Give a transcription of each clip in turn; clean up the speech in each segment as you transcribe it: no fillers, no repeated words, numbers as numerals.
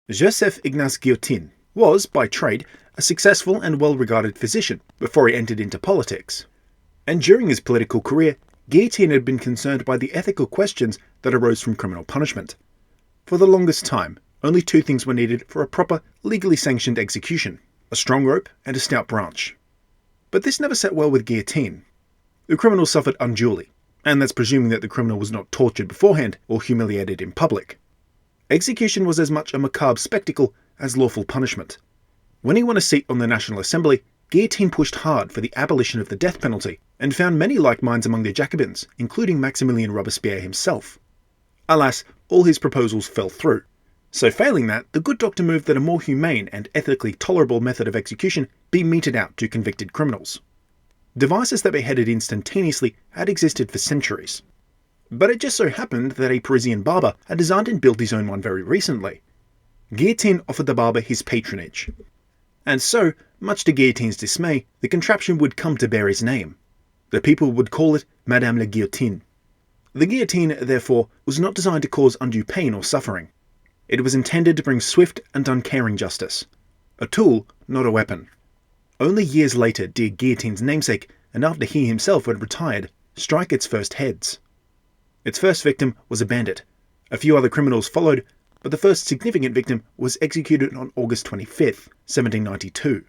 Joseph Ignace Guillotin was, by trade, a successful and well-regarded physician before he entered into politics. And during his political career, Guillotin had been concerned by the ethical questions that arose from criminal punishment. For the longest time, only two things were needed for a proper, legally sanctioned execution: a strong rope and a stout branch. But this never sat well with Guillotin. The criminal suffered unduly, and that's presuming that the criminal was not tortured beforehand or humiliated in public. Execution was as much a macabre spectacle as lawful punishment. When he won a seat on the National Assembly, Guillotin pushed hard for the abolition of the death penalty and found many like minds among the Jacobins, including Maximilien Robespierre himself. Alas, all his proposals fell through. So failing that, the good doctor moved that a more humane and ethically tolerable method of execution be meted out to convicted criminals. Devices that beheaded instantaneously had existed for centuries. But it just so happened that a Parisian barber had designed and built his own one very recently. Guillotin offered the barber his patronage. And so, much to Guillotin's dismay, the contraption would come to bear his name. The people would call it Madame la Guillotine. The guillotine, therefore, was not designed to cause undue pain or suffering. It was intended to bring swift and uncaring justice. A tool, not a weapon. Only years later did Guillotin's namesake, and after he himself had retired, strike its first heads. Its first victim was a bandit. A few other criminals followed, but the first significant victim was executed on August 25th, 1792.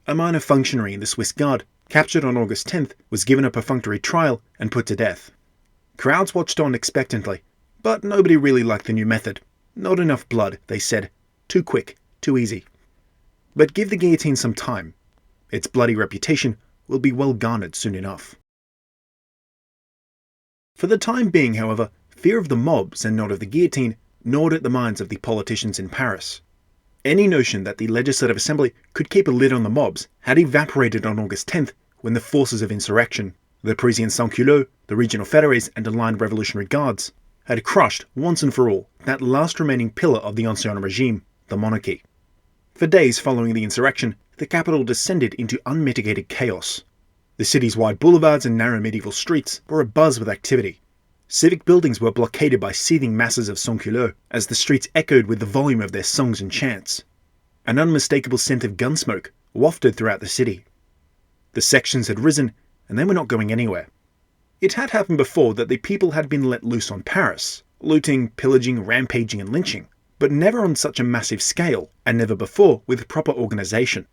A minor functionary in the Swiss Guard, captured on August 10th, was given a perfunctory trial and put to death. Crowds watched on expectantly, but nobody really liked the new method. Not enough blood, they said. Too quick, too easy. But give the guillotine some time. Its bloody reputation will be well garnered soon enough. For the time being, however, fear of the mobs and not of the guillotine gnawed at the minds of the politicians in Paris. Any notion that the Legislative Assembly could keep a lid on the mobs had evaporated on August 10th when the forces of insurrection, the Parisian Sans-Culottes, the Regional Fédérés and aligned Revolutionary Guards, had crushed once and for all that last remaining pillar of the Ancien regime, the monarchy. For days following the insurrection, the capital descended into unmitigated chaos. The city's wide boulevards and narrow medieval streets were abuzz with activity. Civic buildings were blockaded by seething masses of sans-culottes as the streets echoed with the volume of their songs and chants. An unmistakable scent of gun smoke wafted throughout the city. The sections had risen, and they were not going anywhere. It had happened before that the people had been let loose on Paris, looting, pillaging, rampaging and lynching, but never on such a massive scale, and never before with proper organisation.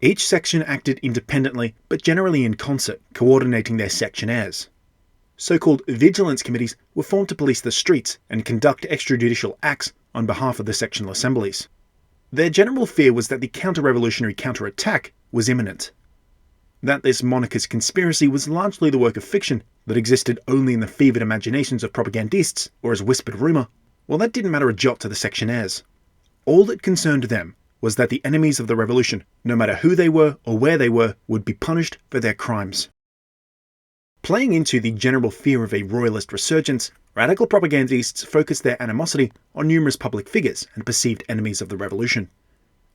Each section acted independently, but generally in concert, coordinating their sectionaires. So-called vigilance committees were formed to police the streets and conduct extrajudicial acts on behalf of the sectional assemblies. Their general fear was that the counter-revolutionary counter-attack was imminent. That this monarchist conspiracy was largely the work of fiction that existed only in the fevered imaginations of propagandists or as whispered rumour, well, that didn't matter a jot to the sectionaires. All that concerned them was that the enemies of the revolution, no matter who they were or where they were, would be punished for their crimes. Playing into the general fear of a royalist resurgence, radical propagandists focused their animosity on numerous public figures and perceived enemies of the revolution.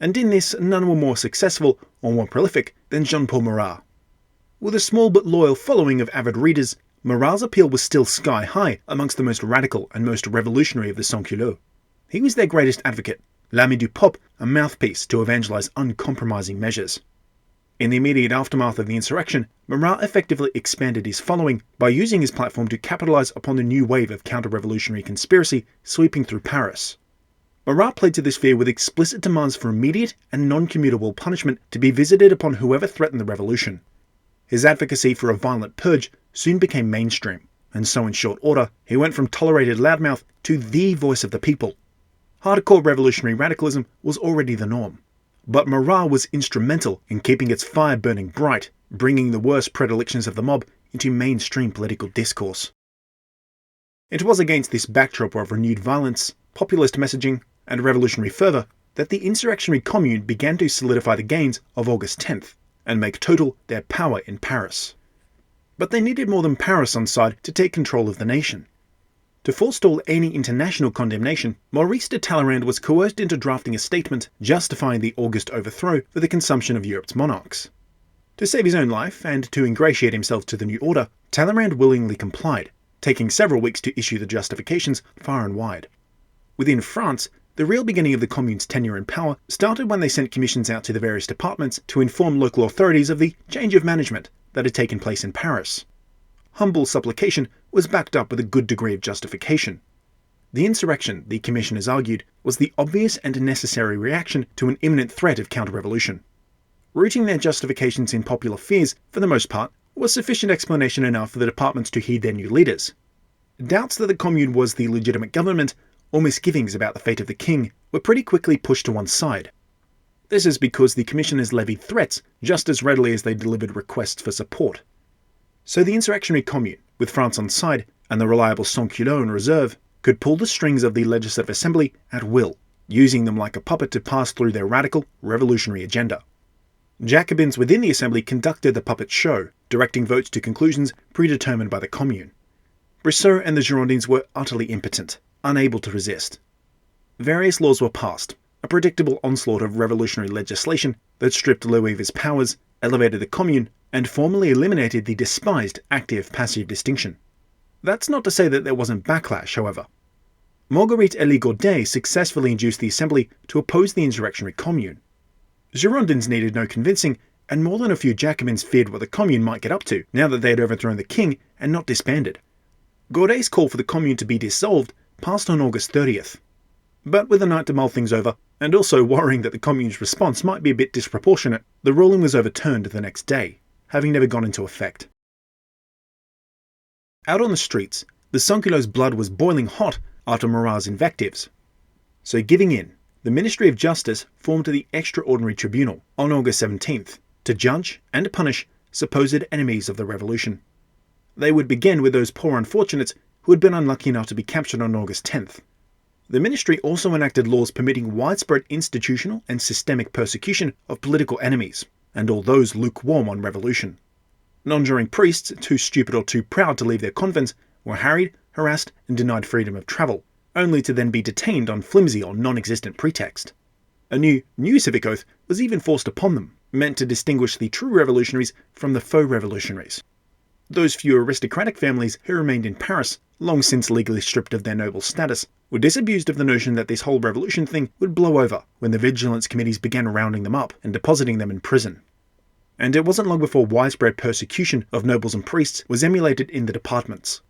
And in this, none were more successful or more prolific than Jean-Paul Marat. With a small but loyal following of avid readers, Marat's appeal was still sky-high amongst the most radical and most revolutionary of the sans-culottes. He was their greatest advocate, l'ami du peuple, a mouthpiece to evangelize uncompromising measures. In the immediate aftermath of the insurrection, Marat effectively expanded his following by using his platform to capitalize upon the new wave of counter-revolutionary conspiracy sweeping through Paris. Marat played to this fear with explicit demands for immediate and non-commutable punishment to be visited upon whoever threatened the revolution. His advocacy for a violent purge soon became mainstream, and so in short order, he went from tolerated loudmouth to the voice of the people. Hardcore revolutionary radicalism was already the norm, but Marat was instrumental in keeping its fire burning bright, bringing the worst predilections of the mob into mainstream political discourse. It was against this backdrop of renewed violence, populist messaging, and revolutionary fervour that the insurrectionary commune began to solidify the gains of August 10th and make total their power in Paris. But they needed more than Paris on side to take control of the nation. To forestall any international condemnation, Maurice de Talleyrand was coerced into drafting a statement justifying the August overthrow for the consumption of Europe's monarchs. To save his own life and to ingratiate himself to the new order, Talleyrand willingly complied, taking several weeks to issue the justifications far and wide. Within France, The real beginning of the Commune's tenure in power started when they sent commissions out to the various departments to inform local authorities of the change of management that had taken place in Paris. Humble supplication was backed up with a good degree of justification. The insurrection, the commissioners argued, was the obvious and necessary reaction to an imminent threat of counter-revolution. Rooting their justifications in popular fears, for the most part, was sufficient explanation enough for the departments to heed their new leaders. Doubts that the Commune was the legitimate government, or misgivings about the fate of the king, were pretty quickly pushed to one side. This is because the commissioners levied threats just as readily as they delivered requests for support. So the insurrectionary Commune, with France on side and the reliable Sans-Culottes in reserve, could pull the strings of the Legislative Assembly at will, using them like a puppet to pass through their radical, revolutionary agenda. Jacobins within the Assembly conducted the puppet show, directing votes to conclusions predetermined by the Commune. Brissot and the Girondins were utterly impotent, unable to resist. Various laws were passed, a predictable onslaught of revolutionary legislation that stripped Louis of his powers, elevated the Commune, and formally eliminated the despised active-passive distinction. That's not to say that there wasn't backlash, however. Marguerite Elie Godet successfully induced the Assembly to oppose the insurrectionary Commune. Girondins needed no convincing, and more than a few Jacobins feared what the Commune might get up to now that they had overthrown the king and not disbanded. Godet's call for the Commune to be dissolved passed on August 30th. But with the night to mull things over, and also worrying that the Commune's response might be a bit disproportionate, the ruling was overturned the next day, having never gone into effect. Out on the streets, the Sans-Culottes' blood was boiling hot after Marat's invectives. So giving in, the Ministry of Justice formed the Extraordinary Tribunal on August 17th to judge and punish supposed enemies of the revolution. They would begin with those poor unfortunates who had been unlucky enough to be captured on August 10th. The ministry also enacted laws permitting widespread institutional and systemic persecution of political enemies, and all those lukewarm on revolution. Non-juring priests, too stupid or too proud to leave their convents, were harried, harassed, and denied freedom of travel, only to then be detained on flimsy or non-existent pretext. A new civic oath was even forced upon them, meant to distinguish the true revolutionaries from the faux revolutionaries. Those few aristocratic families who remained in Paris, long since legally stripped of their noble status, were disabused of the notion that this whole revolution thing would blow over when the vigilance committees began rounding them up and depositing them in prison. And it wasn't long before widespread persecution of nobles and priests was emulated in the departments.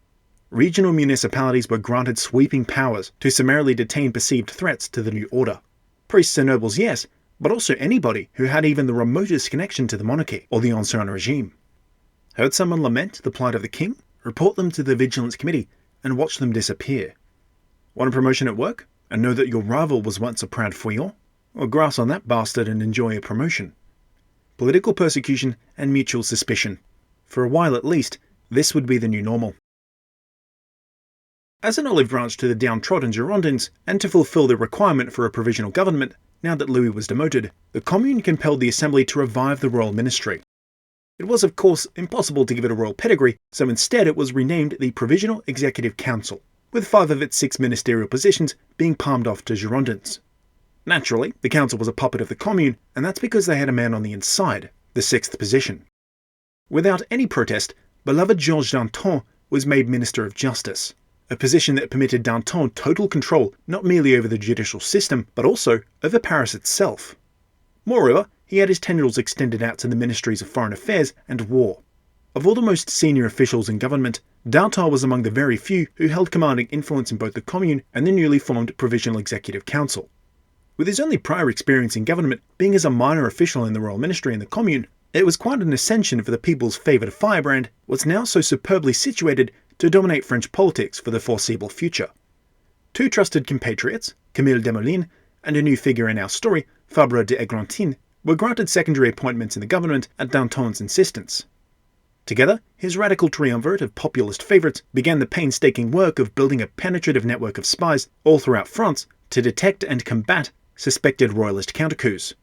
Regional municipalities were granted sweeping powers to summarily detain perceived threats to the new order. Priests and nobles, yes, but also anybody who had even the remotest connection to the monarchy or the Ancien regime. Heard someone lament the plight of the king? Report them to the Vigilance Committee and watch them disappear. Want a promotion at work and know that your rival was once a proud feuillant? Or grass on that bastard and enjoy a promotion. Political persecution and mutual suspicion. For a while at least, this would be the new normal. As an olive branch to the downtrodden Girondins, and to fulfill the requirement for a provisional government, now that Louis was demoted, the Commune compelled the Assembly to revive the royal ministry. It was, of course, impossible to give it a royal pedigree, so instead it was renamed the Provisional Executive Council, with 5 of its 6 ministerial positions being palmed off to Girondins. Naturally, the council was a puppet of the Commune, and that's because they had a man on the inside, the 6th position. Without any protest, beloved Georges Danton was made Minister of Justice, a position that permitted Danton total control not merely over the judicial system, but also over Paris itself. Moreover, he had his tendrils extended out to the Ministries of Foreign Affairs and War. Of all the most senior officials in government, Danton was among the very few who held commanding influence in both the Commune and the newly formed Provisional Executive Council. With his only prior experience in government being as a minor official in the Royal Ministry and the Commune, it was quite an ascension for the people's favoured firebrand, was now so superbly situated to dominate French politics for the foreseeable future. 2 trusted compatriots, Camille Desmoulins, and a new figure in our story, Fabre d'Eglantine, were granted secondary appointments in the government at Danton's insistence. Together, his radical triumvirate of populist favourites began the painstaking work of building a penetrative network of spies all throughout France to detect and combat suspected royalist counter-coups.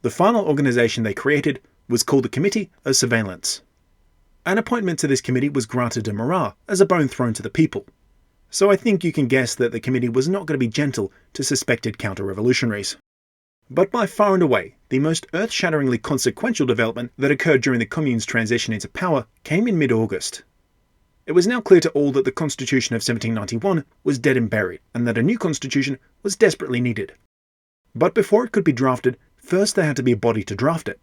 The final organisation they created was called the Committee of Surveillance. An appointment to this committee was granted to Marat as a bone thrown to the people. So I think you can guess that the committee was not going to be gentle to suspected counter-revolutionaries. But by far and away, the most earth-shatteringly consequential development that occurred during the Commune's transition into power came in mid-August. It was now clear to all that the Constitution of 1791 was dead and buried, and that a new constitution was desperately needed. But before it could be drafted, first there had to be a body to draft it.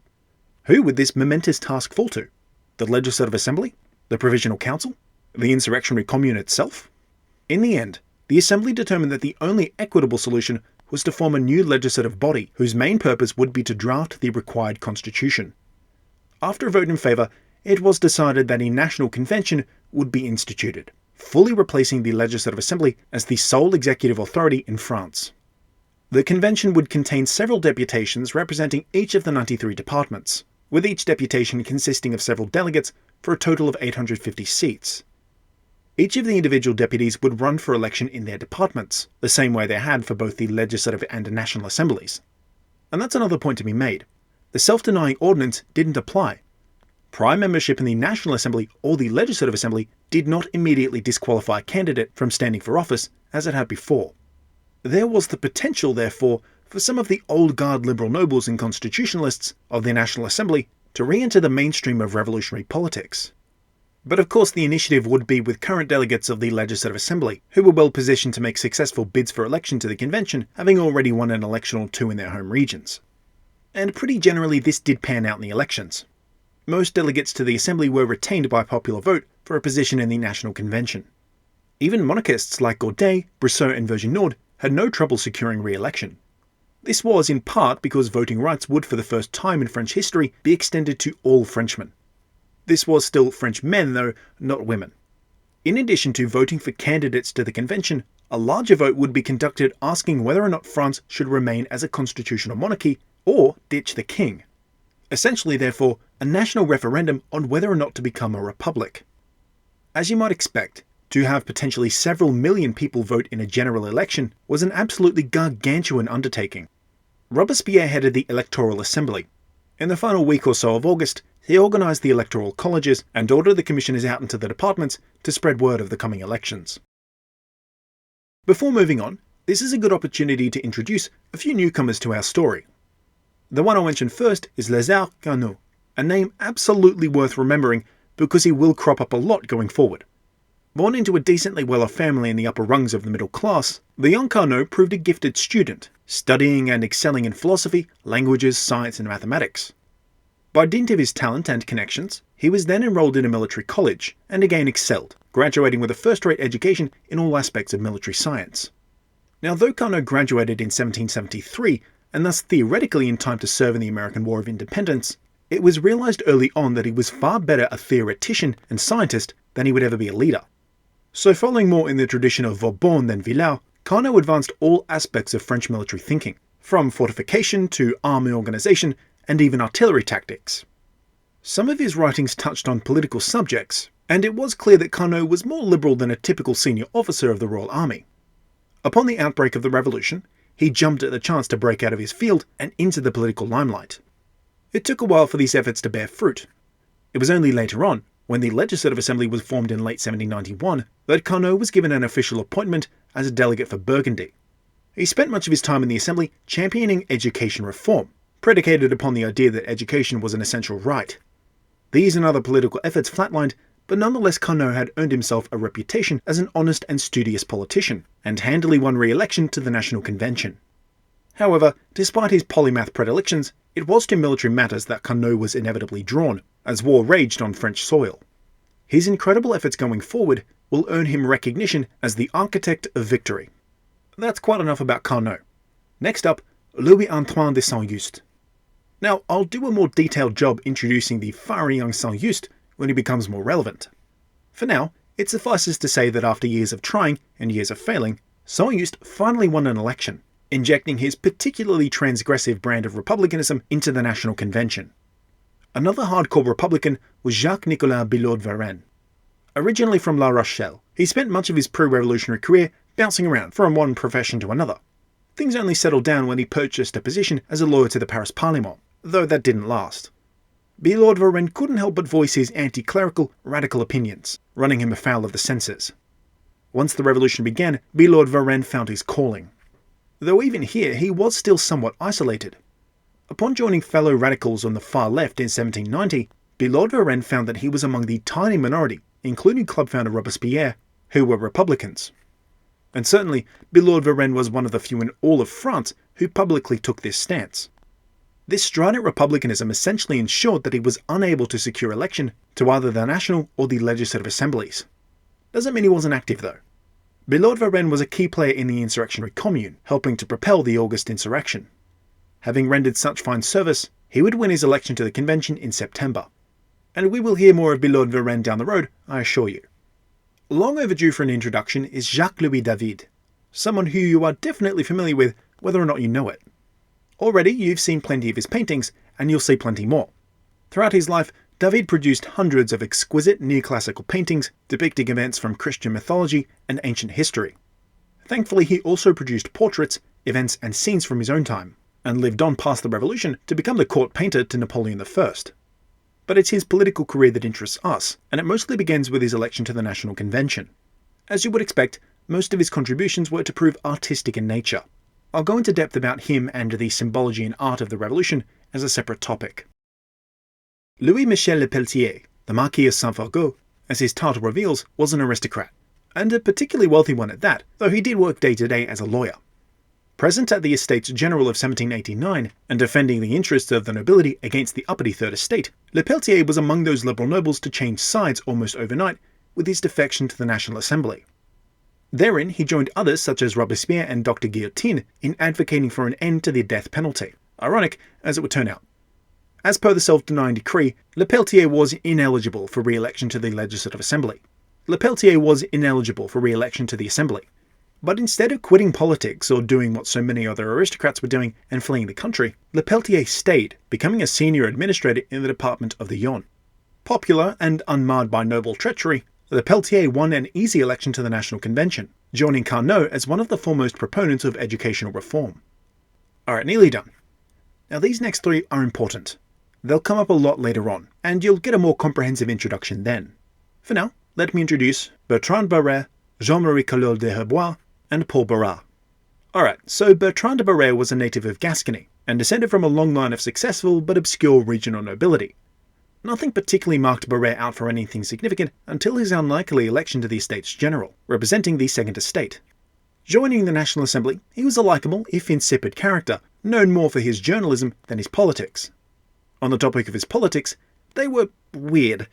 Who would this momentous task fall to? The Legislative Assembly? The Provisional Council? The insurrectionary commune itself? In the end, the Assembly determined that the only equitable solution was to form a new legislative body whose main purpose would be to draft the required constitution. After a vote in favour, it was decided that a national convention would be instituted, fully replacing the Legislative Assembly as the sole executive authority in France. The convention would contain several deputations representing each of the 93 departments, with each deputation consisting of several delegates for a total of 850 seats. Each of the individual deputies would run for election in their departments, the same way they had for both the Legislative and National Assemblies. And that's another point to be made. The self-denying ordinance didn't apply. Prior membership in the National Assembly or the Legislative Assembly did not immediately disqualify a candidate from standing for office as it had before. There was the potential, therefore, for some of the old guard liberal nobles and constitutionalists of the National Assembly to re-enter the mainstream of revolutionary politics. But of course the initiative would be with current delegates of the Legislative Assembly, who were well positioned to make successful bids for election to the convention, having already won an election or two in their home regions. And pretty generally this did pan out in the elections. Most delegates to the Assembly were retained by popular vote for a position in the National Convention. Even monarchists like Godet, Brissot and Vergniaud had no trouble securing re-election. This was in part because voting rights would for the first time in French history be extended to all Frenchmen. This was still French men though, not women. In addition to voting for candidates to the convention, a larger vote would be conducted asking whether or not France should remain as a constitutional monarchy or ditch the king. Essentially, therefore, a national referendum on whether or not to become a republic. As you might expect, to have potentially several million people vote in a general election was an absolutely gargantuan undertaking. Robespierre headed the Electoral Assembly. In the final week or so of August, he organised the electoral colleges and ordered the commissioners out into the departments to spread word of the coming elections. Before moving on, this is a good opportunity to introduce a few newcomers to our story. The one I'll mention first is Lézard Carnot, a name absolutely worth remembering because he will crop up a lot going forward. Born into a decently well-off family in the upper rungs of the middle class, the young Carnot proved a gifted student, studying and excelling in philosophy, languages, science and mathematics. By dint of his talent and connections, he was then enrolled in a military college, and again excelled, graduating with a first-rate education in all aspects of military science. Now, though Carnot graduated in 1773, and thus theoretically in time to serve in the American War of Independence, it was realised early on that he was far better a theoretician and scientist than he would ever be a leader. So following more in the tradition of Vauban than Villars, Carnot advanced all aspects of French military thinking, from fortification to army organisation and even artillery tactics. Some of his writings touched on political subjects, and it was clear that Carnot was more liberal than a typical senior officer of the Royal Army. Upon the outbreak of the Revolution, he jumped at the chance to break out of his field and into the political limelight. It took a while for these efforts to bear fruit. It was only later on, when the Legislative Assembly was formed in late 1791, that Carnot was given an official appointment as a delegate for Burgundy. He spent much of his time in the Assembly championing education reform, predicated upon the idea that education was an essential right. These and other political efforts flatlined, but nonetheless Carnot had earned himself a reputation as an honest and studious politician, and handily won re-election to the National Convention. However, despite his polymath predilections, it was to military matters that Carnot was inevitably drawn, as war raged on French soil. His incredible efforts going forward will earn him recognition as the architect of victory. That's quite enough about Carnot. Next up, Louis-Antoine de Saint-Just. Now, I'll do a more detailed job introducing the fiery young Saint-Just when he becomes more relevant. For now, it suffices to say that after years of trying and years of failing, Saint-Just finally won an election, injecting his particularly transgressive brand of republicanism into the National Convention. Another hardcore Republican was Jacques-Nicolas Billaud-Varenne. Originally from La Rochelle, he spent much of his pre-revolutionary career bouncing around from one profession to another. Things only settled down when he purchased a position as a lawyer to the Paris Parlement, though that didn't last. Billaud-Varenne couldn't help but voice his anti-clerical, radical opinions, running him afoul of the censors. Once the revolution began, Billaud-Varenne found his calling. Though even here he was still somewhat isolated. Upon joining fellow radicals on the far left in 1790, Billaud-Varenne found that he was among the tiny minority including club founder Robespierre, who were Republicans. And certainly, Billaud Varennes was one of the few in all of France who publicly took this stance. This strident republicanism essentially ensured that he was unable to secure election to either the National or the Legislative Assemblies. Doesn't mean he wasn't active though. Billaud Varennes was a key player in the insurrectionary commune, helping to propel the August insurrection. Having rendered such fine service, he would win his election to the convention in September. And we will hear more of Billaud Varennes down the road, I assure you. Long overdue for an introduction is Jacques-Louis David, someone who you are definitely familiar with whether or not you know it. Already you've seen plenty of his paintings, and you'll see plenty more. Throughout his life, David produced hundreds of exquisite neoclassical paintings depicting events from Christian mythology and ancient history. Thankfully, he also produced portraits, events and scenes from his own time, and lived on past the revolution to become the court painter to Napoleon I. But it's his political career that interests us, and it mostly begins with his election to the National Convention. As you would expect, most of his contributions were to prove artistic in nature. I'll go into depth about him and the symbology and art of the revolution as a separate topic. Louis-Michel Lepelletier, the Marquis of Saint-Fargeau, as his title reveals, was an aristocrat, and a particularly wealthy one at that, though he did work day-to-day as a lawyer. Present at the Estates General of 1789, and defending the interests of the nobility against the uppity Third Estate, Lepelletier was among those liberal nobles to change sides almost overnight with his defection to the National Assembly. Therein he joined others such as Robespierre and Dr. Guillotin in advocating for an end to the death penalty, ironic as it would turn out. As per the self-denying decree, Lepelletier was ineligible for re-election to the Legislative Assembly. Lepelletier was ineligible for re-election to the Assembly. But instead of quitting politics or doing what so many other aristocrats were doing and fleeing the country, Lepelletier stayed, becoming a senior administrator in the Department of the Yonne. Popular and unmarred by noble treachery, Lepelletier won an easy election to the National Convention, joining Carnot as one of the foremost proponents of educational reform. Alright, nearly done. Now these next three are important. They'll come up a lot later on, and you'll get a more comprehensive introduction then. For now, let me introduce Bertrand Barrère, Jean-Marie Collot de Herbois, and Paul Barras. Alright, so Bertrand de Barrère was a native of Gascony, and descended from a long line of successful but obscure regional nobility. Nothing particularly marked Barrère out for anything significant until his unlikely election to the Estates General, representing the Second Estate. Joining the National Assembly, he was a likeable, if insipid character, known more for his journalism than his politics. On the topic of his politics, they were weird.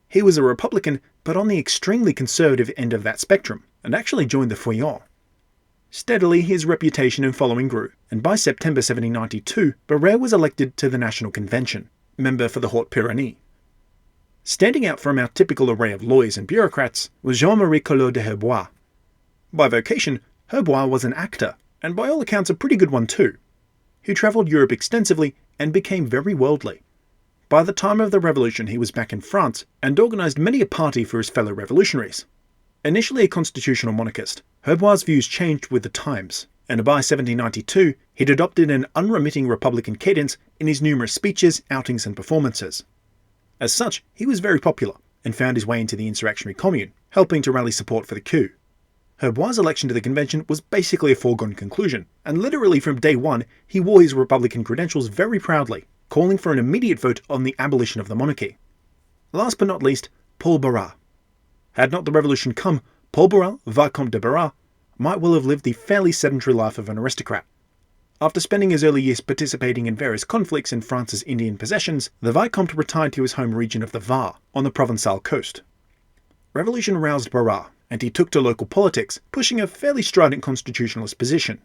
He was a Republican, but on the extremely conservative end of that spectrum, and actually joined the Feuillants. Steadily, his reputation and following grew, and by September 1792, Barrère was elected to the National Convention, member for the Haute-Pyrénées. Standing out from our typical array of lawyers and bureaucrats was Jean-Marie Collot de Herbois. By vocation, Herbois was an actor, and by all accounts a pretty good one too. He travelled Europe extensively and became very worldly. By the time of the Revolution he was back in France and organised many a party for his fellow revolutionaries. Initially a constitutional monarchist, Herbois' views changed with the times, and by 1792 he'd adopted an unremitting republican cadence in his numerous speeches, outings and performances. As such, he was very popular, and found his way into the insurrectionary commune, helping to rally support for the coup. Herbois' election to the convention was basically a foregone conclusion, and literally from day one he wore his republican credentials very proudly, calling for an immediate vote on the abolition of the monarchy. Last but not least, Paul Barras. Had not the revolution come, Paul Barras, Vicomte de Barras, might well have lived the fairly sedentary life of an aristocrat. After spending his early years participating in various conflicts in France's Indian possessions, the Vicomte retired to his home region of the Var, on the Provençal coast. Revolution roused Barras, and he took to local politics, pushing a fairly strident constitutionalist position.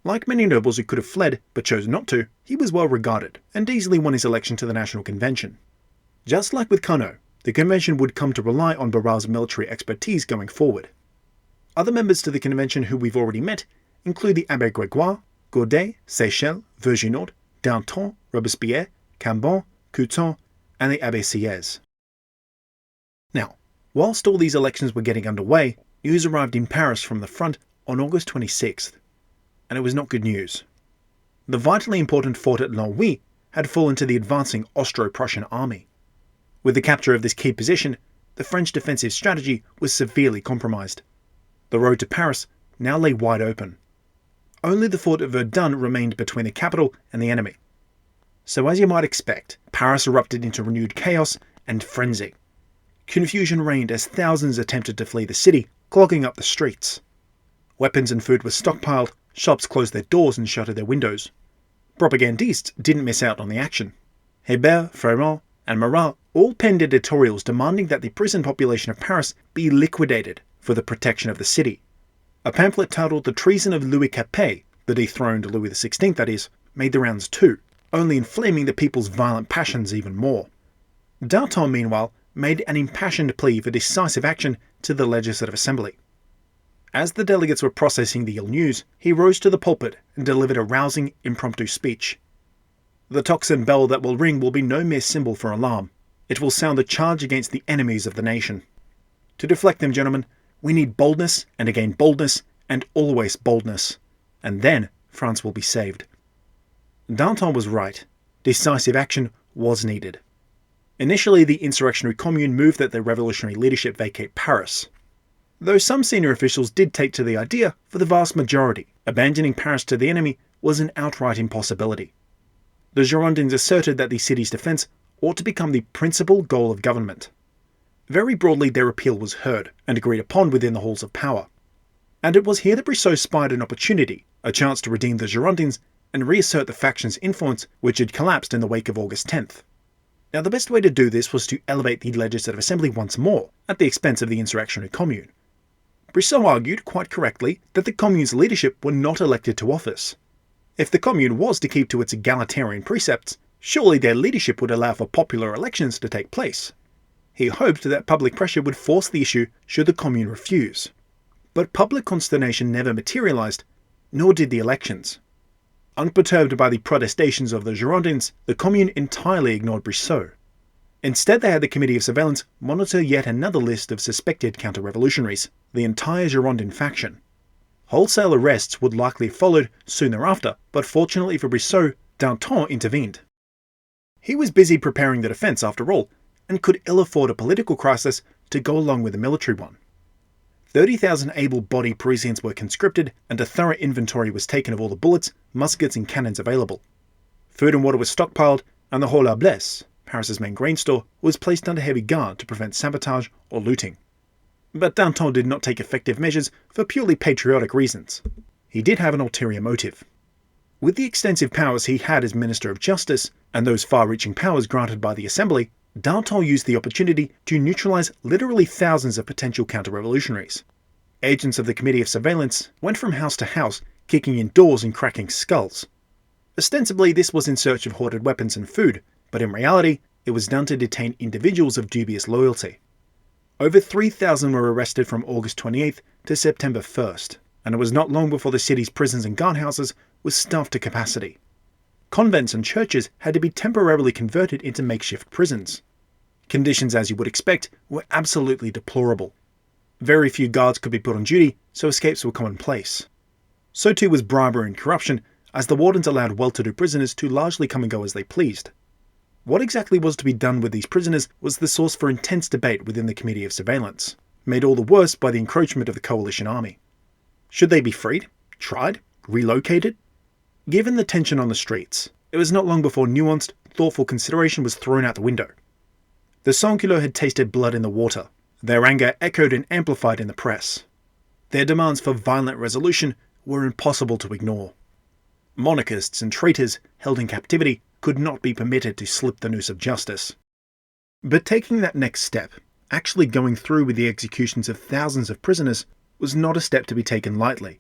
Like many nobles who could have fled, but chose not to, he was well regarded, and easily won his election to the National Convention. Just like with Carnot, the convention would come to rely on Barras' military expertise going forward. Other members to the convention who we've already met include the Abbé Grégoire, Godet, Seychelles, Verginaud, Danton, Robespierre, Cambon, Couthon, and the Abbé Sieyès. Now, whilst all these elections were getting underway, news arrived in Paris from the front on August 26th, and it was not good news. The vitally important fort at Longwy had fallen to the advancing Austro-Prussian army. With the capture of this key position, the French defensive strategy was severely compromised. The road to Paris now lay wide open. Only the fort of Verdun remained between the capital and the enemy. So as you might expect, Paris erupted into renewed chaos and frenzy. Confusion reigned as thousands attempted to flee the city, clogging up the streets. Weapons and food were stockpiled, shops closed their doors and shuttered their windows. Propagandists didn't miss out on the action. Hébert, Frémont, and Marat all penned editorials demanding that the prison population of Paris be liquidated for the protection of the city. A pamphlet titled The Treason of Louis Capet, the dethroned Louis XVI that is, made the rounds too, only inflaming the people's violent passions even more. Danton, meanwhile, made an impassioned plea for decisive action to the Legislative Assembly. As the delegates were processing the ill news, he rose to the pulpit and delivered a rousing, impromptu speech. The tocsin bell that will ring will be no mere symbol for alarm. It will sound the charge against the enemies of the nation. To deflect them, gentlemen, we need boldness, and again boldness, and always boldness. And then France will be saved. Danton was right. Decisive action was needed. Initially, the insurrectionary commune moved that the revolutionary leadership vacate Paris. Though some senior officials did take to the idea, for the vast majority, abandoning Paris to the enemy was an outright impossibility. The Girondins asserted that the city's defence ought to become the principal goal of government. Very broadly, their appeal was heard and agreed upon within the halls of power. And it was here that Brissot spied an opportunity, a chance to redeem the Girondins and reassert the faction's influence which had collapsed in the wake of August 10th. Now, the best way to do this was to elevate the Legislative Assembly once more, at the expense of the insurrectionary commune. Brissot argued, quite correctly, that the commune's leadership were not elected to office. If the commune was to keep to its egalitarian precepts, surely their leadership would allow for popular elections to take place. He hoped that public pressure would force the issue should the commune refuse. But public consternation never materialized, nor did the elections. Unperturbed by the protestations of the Girondins, the commune entirely ignored Brissot. Instead, they had the Committee of Surveillance monitor yet another list of suspected counter-revolutionaries, the entire Girondin faction. Wholesale arrests would likely have followed soon thereafter, but fortunately for Brissot, Danton intervened. He was busy preparing the defence after all, and could ill afford a political crisis to go along with a military one. 30,000 able-bodied Parisians were conscripted, and a thorough inventory was taken of all the bullets, muskets and cannons available. Food and water was stockpiled, and the Hall La Blesse, Paris's main grain store, was placed under heavy guard to prevent sabotage or looting. But Danton did not take effective measures for purely patriotic reasons. He did have an ulterior motive. With the extensive powers he had as Minister of Justice, and those far-reaching powers granted by the Assembly, Danton used the opportunity to neutralize literally thousands of potential counter-revolutionaries. Agents of the Committee of Surveillance went from house to house, kicking in doors and cracking skulls. Ostensibly, this was in search of hoarded weapons and food, but in reality, it was done to detain individuals of dubious loyalty. Over 3,000 were arrested from August 28th to September 1st, and it was not long before the city's prisons and guardhouses were stuffed to capacity. Convents and churches had to be temporarily converted into makeshift prisons. Conditions, as you would expect, were absolutely deplorable. Very few guards could be put on duty, so escapes were commonplace. So too was bribery and corruption, as the wardens allowed well-to-do prisoners to largely come and go as they pleased. What exactly was to be done with these prisoners was the source for intense debate within the Committee of Surveillance, made all the worse by the encroachment of the coalition army. Should they be freed? Tried? Relocated? Given the tension on the streets, it was not long before nuanced, thoughtful consideration was thrown out the window. The sans-culottes had tasted blood in the water. Their anger echoed and amplified in the press. Their demands for violent resolution were impossible to ignore. Monarchists and traitors held in captivity could not be permitted to slip the noose of justice. But taking that next step, actually going through with the executions of thousands of prisoners, was not a step to be taken lightly.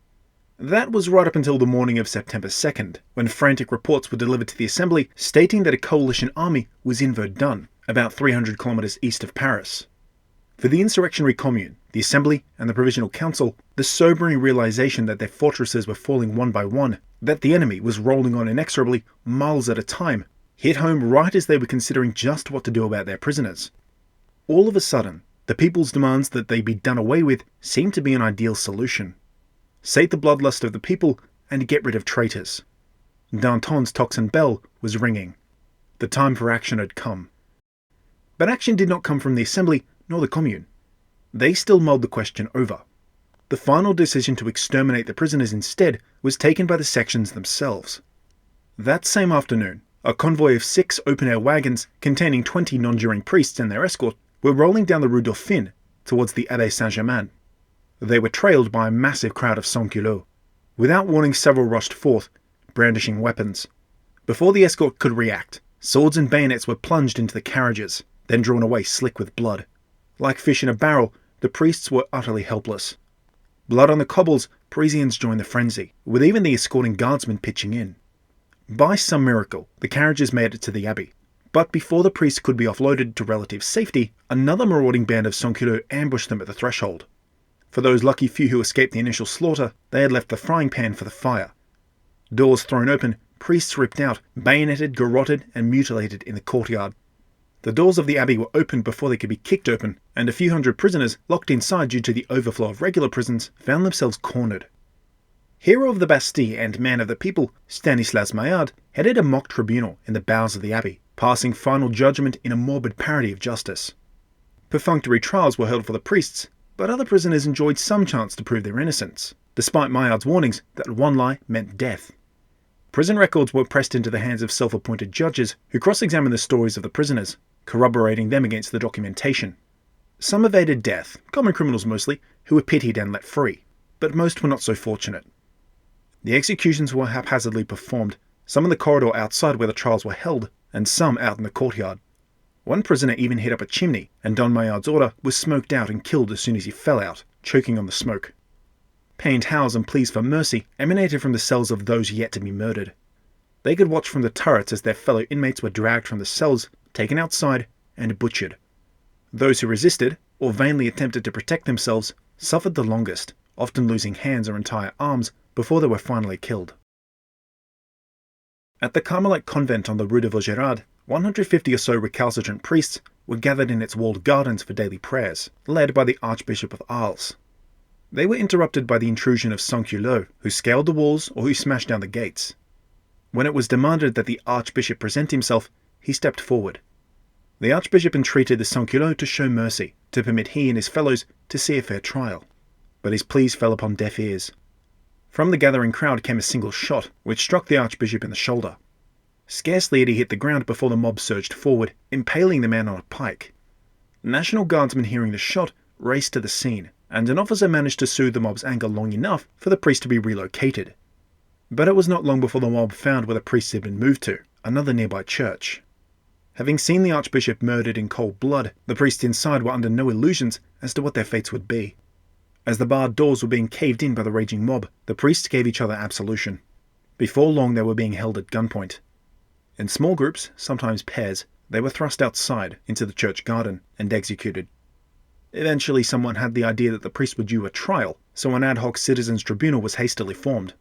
That was right up until the morning of September 2nd, when frantic reports were delivered to the Assembly stating that a coalition army was in Verdun, about 300 kilometers east of Paris. For the insurrectionary commune, the Assembly and the Provisional Council, the sobering realization that their fortresses were falling one by one, that the enemy was rolling on inexorably miles at a time, hit home right as they were considering just what to do about their prisoners. All of a sudden, the people's demands that they be done away with seemed to be an ideal solution. Sate the bloodlust of the people and get rid of traitors. Danton's tocsin bell was ringing. The time for action had come. But action did not come from the Assembly nor the Commune. They still mulled the question over. The final decision to exterminate the prisoners instead was taken by the sections themselves. That same afternoon, a convoy of 6 open-air wagons containing 20 non-juring priests and their escort were rolling down the Rue Dauphine towards the Abbaye Saint-Germain. They were trailed by a massive crowd of sans-culottes. Without warning, several rushed forth, brandishing weapons. Before the escort could react, swords and bayonets were plunged into the carriages, then drawn away slick with blood. Like fish in a barrel, the priests were utterly helpless. Blood on the cobbles, Parisians joined the frenzy, with even the escorting guardsmen pitching in. By some miracle, the carriages made it to the abbey, but before the priests could be offloaded to relative safety, another marauding band of sans-culottes ambushed them at the threshold. For those lucky few who escaped the initial slaughter, they had left the frying pan for the fire. Doors thrown open, priests ripped out, bayoneted, garroted, and mutilated in the courtyard. The doors of the abbey were opened before they could be kicked open, and a few hundred prisoners, locked inside due to the overflow of regular prisons, found themselves cornered. Hero of the Bastille and man of the people, Stanislas Maillard, headed a mock tribunal in the bowels of the abbey, passing final judgment in a morbid parody of justice. Perfunctory trials were held for the priests, but other prisoners enjoyed some chance to prove their innocence, despite Maillard's warnings that one lie meant death. Prison records were pressed into the hands of self-appointed judges who cross-examined the stories of the prisoners, corroborating them against the documentation. Some evaded death, common criminals mostly, who were pitied and let free, but most were not so fortunate. The executions were haphazardly performed, some in the corridor outside where the trials were held, and some out in the courtyard. One prisoner even hit up a chimney, and Don Maillard's order was smoked out and killed as soon as he fell out, choking on the smoke. Pained howls and pleas for mercy emanated from the cells of those yet to be murdered. They could watch from the turrets as their fellow inmates were dragged from the cells, taken outside, and butchered. Those who resisted, or vainly attempted to protect themselves, suffered the longest, often losing hands or entire arms before they were finally killed. At the Carmelite convent on the Rue de Vaugirard, 150 or so recalcitrant priests were gathered in its walled gardens for daily prayers, led by the Archbishop of Arles. They were interrupted by the intrusion of sans-culottes, who scaled the walls or who smashed down the gates. When it was demanded that the Archbishop present himself, he stepped forward. The Archbishop entreated the sans-culottes to show mercy, to permit he and his fellows to see a fair trial. But his pleas fell upon deaf ears. From the gathering crowd came a single shot, which struck the Archbishop in the shoulder. Scarcely had he hit the ground before the mob surged forward, impaling the man on a pike. National Guardsmen hearing the shot raced to the scene, and an officer managed to soothe the mob's anger long enough for the priest to be relocated. But it was not long before the mob found where the priests had been moved to, another nearby church. Having seen the Archbishop murdered in cold blood, the priests inside were under no illusions as to what their fates would be. As the barred doors were being caved in by the raging mob, the priests gave each other absolution. Before long they were being held at gunpoint. In small groups, sometimes pairs, they were thrust outside into the church garden and executed. Eventually someone had the idea that the priests were due a trial, so an ad hoc citizens' tribunal was hastily formed.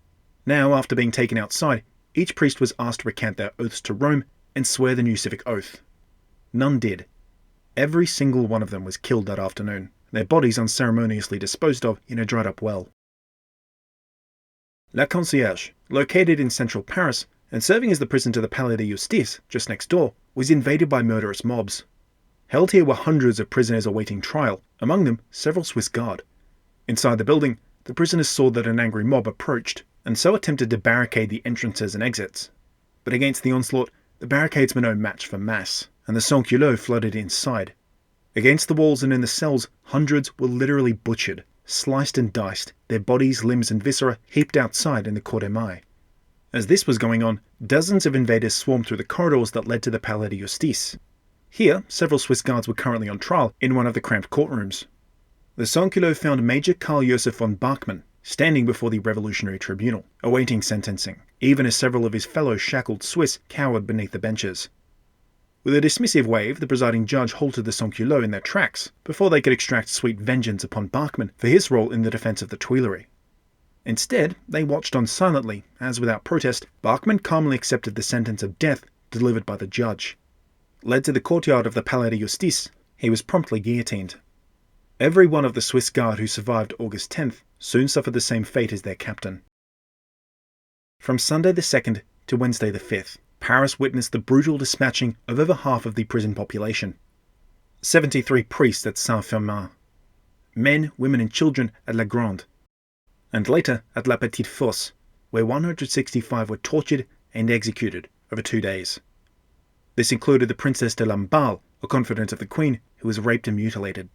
Now, after being taken outside, each priest was asked to recant their oaths to Rome and swear the new civic oath. None did. Every single one of them was killed that afternoon, their bodies unceremoniously disposed of in a dried-up well. La Concierge, located in central Paris and serving as the prison to the Palais de Justice just next door, was invaded by murderous mobs. Held here were hundreds of prisoners awaiting trial, among them several Swiss Guard. Inside the building, the prisoners saw that an angry mob approached, and so attempted to barricade the entrances and exits. But against the onslaught, the barricades were no match for mass, and the sans-culottes flooded inside. Against the walls and in the cells, hundreds were literally butchered, sliced and diced, their bodies, limbs and viscera heaped outside in the Cour des Mailles. As this was going on, dozens of invaders swarmed through the corridors that led to the Palais de Justice. Here, several Swiss Guards were currently on trial in one of the cramped courtrooms. The sans-culottes found Major Karl Josef von Bachmann standing before the Revolutionary Tribunal, awaiting sentencing, even as several of his fellow shackled Swiss cowered beneath the benches. With a dismissive wave, the presiding judge halted the sans-culottes in their tracks before they could extract sweet vengeance upon Bachmann for his role in the defense of the Tuileries. Instead, they watched on silently, as without protest, Bachmann calmly accepted the sentence of death delivered by the judge. Led to the courtyard of the Palais de Justice, he was promptly guillotined. Every one of the Swiss Guard who survived August 10th soon suffered the same fate as their captain. From Sunday the 2nd to Wednesday the 5th, Paris witnessed the brutal dispatching of over half of the prison population. 73 priests at Saint-Firmin, men, women and children at La Grande, and later at La Petite Fosse, where 165 were tortured and executed over 2 days. This included the Princess de Lamballe, a confidant of the Queen who was raped and mutilated.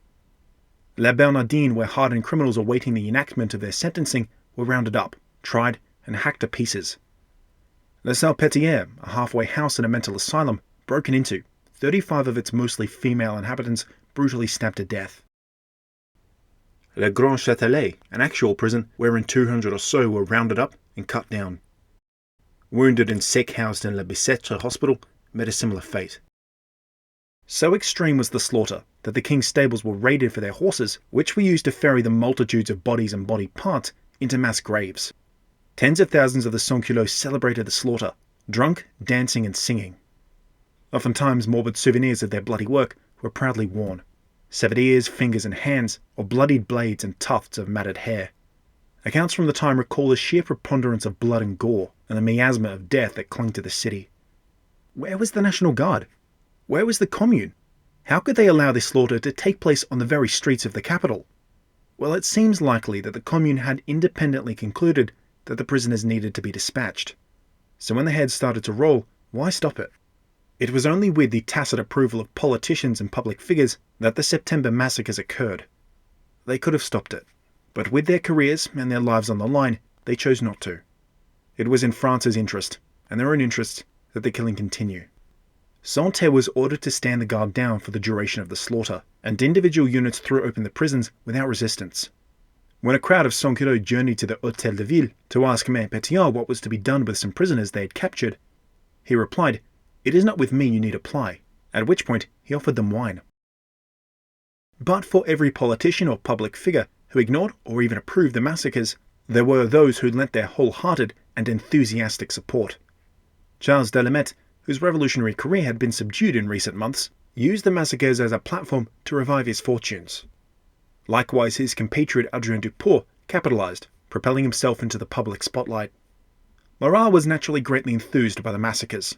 La Bernardine, where hardened criminals awaiting the enactment of their sentencing, were rounded up, tried, and hacked to pieces. La Salpêtrière, a halfway house and a mental asylum, broken into, 35 of its mostly female inhabitants brutally stabbed to death. Le Grand Châtelet, an actual prison wherein 200 or so were rounded up and cut down. Wounded and sick housed in Le Bicêtre hospital met a similar fate. So extreme was the slaughter that the king's stables were raided for their horses, which were used to ferry the multitudes of bodies and body parts into mass graves. Tens of thousands of the sans-culottes celebrated the slaughter, drunk, dancing and singing. Oftentimes morbid souvenirs of their bloody work were proudly worn. Severed ears, fingers and hands, or bloodied blades and tufts of matted hair. Accounts from the time recall the sheer preponderance of blood and gore, and the miasma of death that clung to the city. Where was the National Guard? Where was the Commune? How could they allow this slaughter to take place on the very streets of the capital? Well, it seems likely that the Commune had independently concluded that the prisoners needed to be dispatched. So when the heads started to roll, why stop it? It was only with the tacit approval of politicians and public figures that the September massacres occurred. They could have stopped it, but with their careers and their lives on the line, they chose not to. It was in France's interest, and their own interest, that the killing continue. Santerre was ordered to stand the guard down for the duration of the slaughter, and individual units threw open the prisons without resistance. When a crowd of sans-culottes journeyed to the Hôtel de Ville to ask Mayor Pétion what was to be done with some prisoners they had captured, he replied, "It is not with me you need apply," at which point he offered them wine. But for every politician or public figure who ignored or even approved the massacres, there were those who lent their wholehearted and enthusiastic support. Charles Delamette, whose revolutionary career had been subdued in recent months, used the massacres as a platform to revive his fortunes. Likewise, his compatriot Adrien Duport capitalized, propelling himself into the public spotlight. Marat was naturally greatly enthused by the massacres.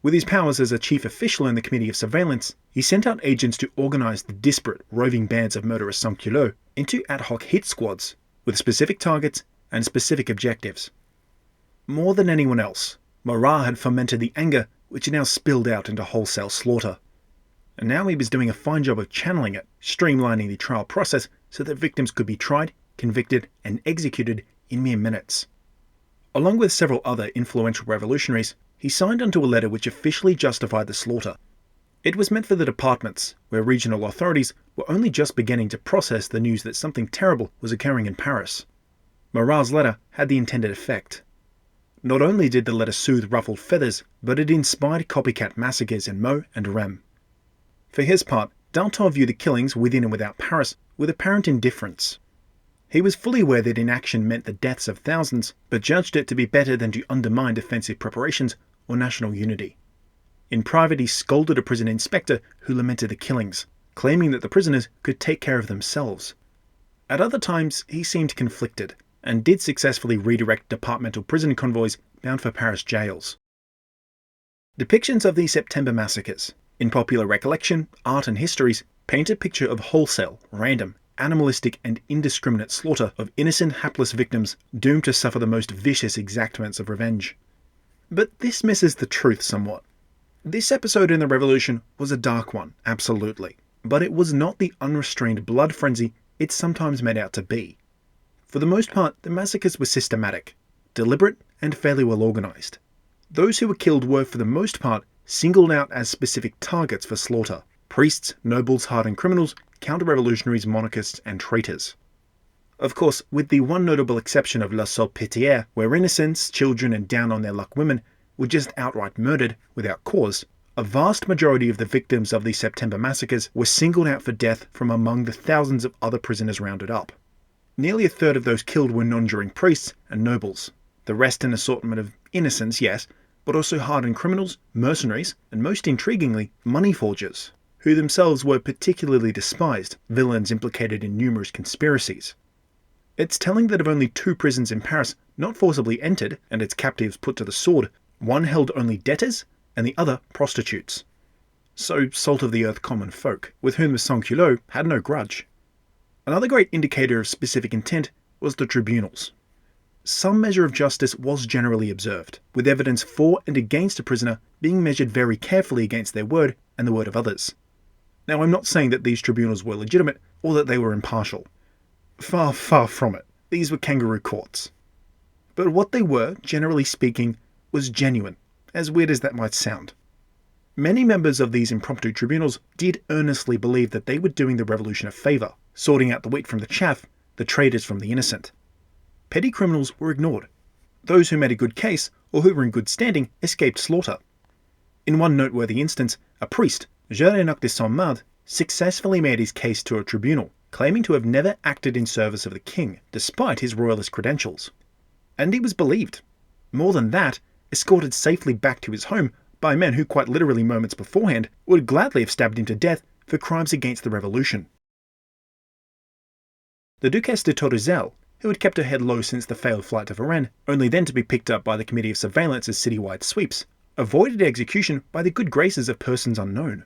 With his powers as a chief official in the Committee of Surveillance, he sent out agents to organize the disparate, roving bands of murderous sans-culottes into ad hoc hit squads, with specific targets and specific objectives. More than anyone else, Marat had fomented the anger which had now spilled out into wholesale slaughter. And now he was doing a fine job of channeling it, streamlining the trial process so that victims could be tried, convicted, and executed in mere minutes. Along with several other influential revolutionaries, he signed onto a letter which officially justified the slaughter. It was meant for the departments, where regional authorities were only just beginning to process the news that something terrible was occurring in Paris. Marat's letter had the intended effect. Not only did the letter soothe ruffled feathers, but it inspired copycat massacres in Meaux and Reims. For his part, Danton viewed the killings within and without Paris with apparent indifference. He was fully aware that inaction meant the deaths of thousands, but judged it to be better than to undermine defensive preparations or national unity. In private, he scolded a prison inspector who lamented the killings, claiming that the prisoners could take care of themselves. At other times, he seemed conflicted, and did successfully redirect departmental prison convoys bound for Paris jails. Depictions of the September massacres, in popular recollection, art and histories, paint a picture of wholesale, random, animalistic and indiscriminate slaughter of innocent, hapless victims doomed to suffer the most vicious exactments of revenge. But this misses the truth somewhat. This episode in the Revolution was a dark one, absolutely, but it was not the unrestrained blood frenzy it's sometimes made out to be. For the most part, the massacres were systematic, deliberate, and fairly well organized. Those who were killed were, for the most part, singled out as specific targets for slaughter: priests, nobles, hardened criminals, counter-revolutionaries, monarchists, and traitors. Of course, with the one notable exception of La Salpêtrière, where innocents, children, and down-on-their-luck women were just outright murdered without cause, a vast majority of the victims of the September massacres were singled out for death from among the thousands of other prisoners rounded up. Nearly a third of those killed were non-juring priests and nobles. The rest an assortment of innocents, yes, but also hardened criminals, mercenaries, and most intriguingly, money forgers, who themselves were particularly despised, villains implicated in numerous conspiracies. It's telling that of only 2 prisons in Paris not forcibly entered and its captives put to the sword, one held only debtors and the other prostitutes. So salt-of-the-earth common folk, with whom the sans-culottes had no grudge. Another great indicator of specific intent was the tribunals. Some measure of justice was generally observed, with evidence for and against a prisoner being measured very carefully against their word and the word of others. Now, I'm not saying that these tribunals were legitimate or that they were impartial. Far, far from it. These were kangaroo courts. But what they were, generally speaking, was genuine, as weird as that might sound. Many members of these impromptu tribunals did earnestly believe that they were doing the revolution a favour, sorting out the wheat from the chaff, the traitors from the innocent. Petty criminals were ignored. Those who made a good case, or who were in good standing, escaped slaughter. In one noteworthy instance, a priest, Jean-Enoch de Saint-Mard, successfully made his case to a tribunal, claiming to have never acted in service of the king, despite his royalist credentials. And he was believed. More than that, escorted safely back to his home by men who quite literally moments beforehand would gladly have stabbed him to death for crimes against the revolution. The Duchesse de Tourzel, who had kept her head low since the failed flight to Varennes, only then to be picked up by the Committee of Surveillance's citywide sweeps, avoided execution by the good graces of persons unknown.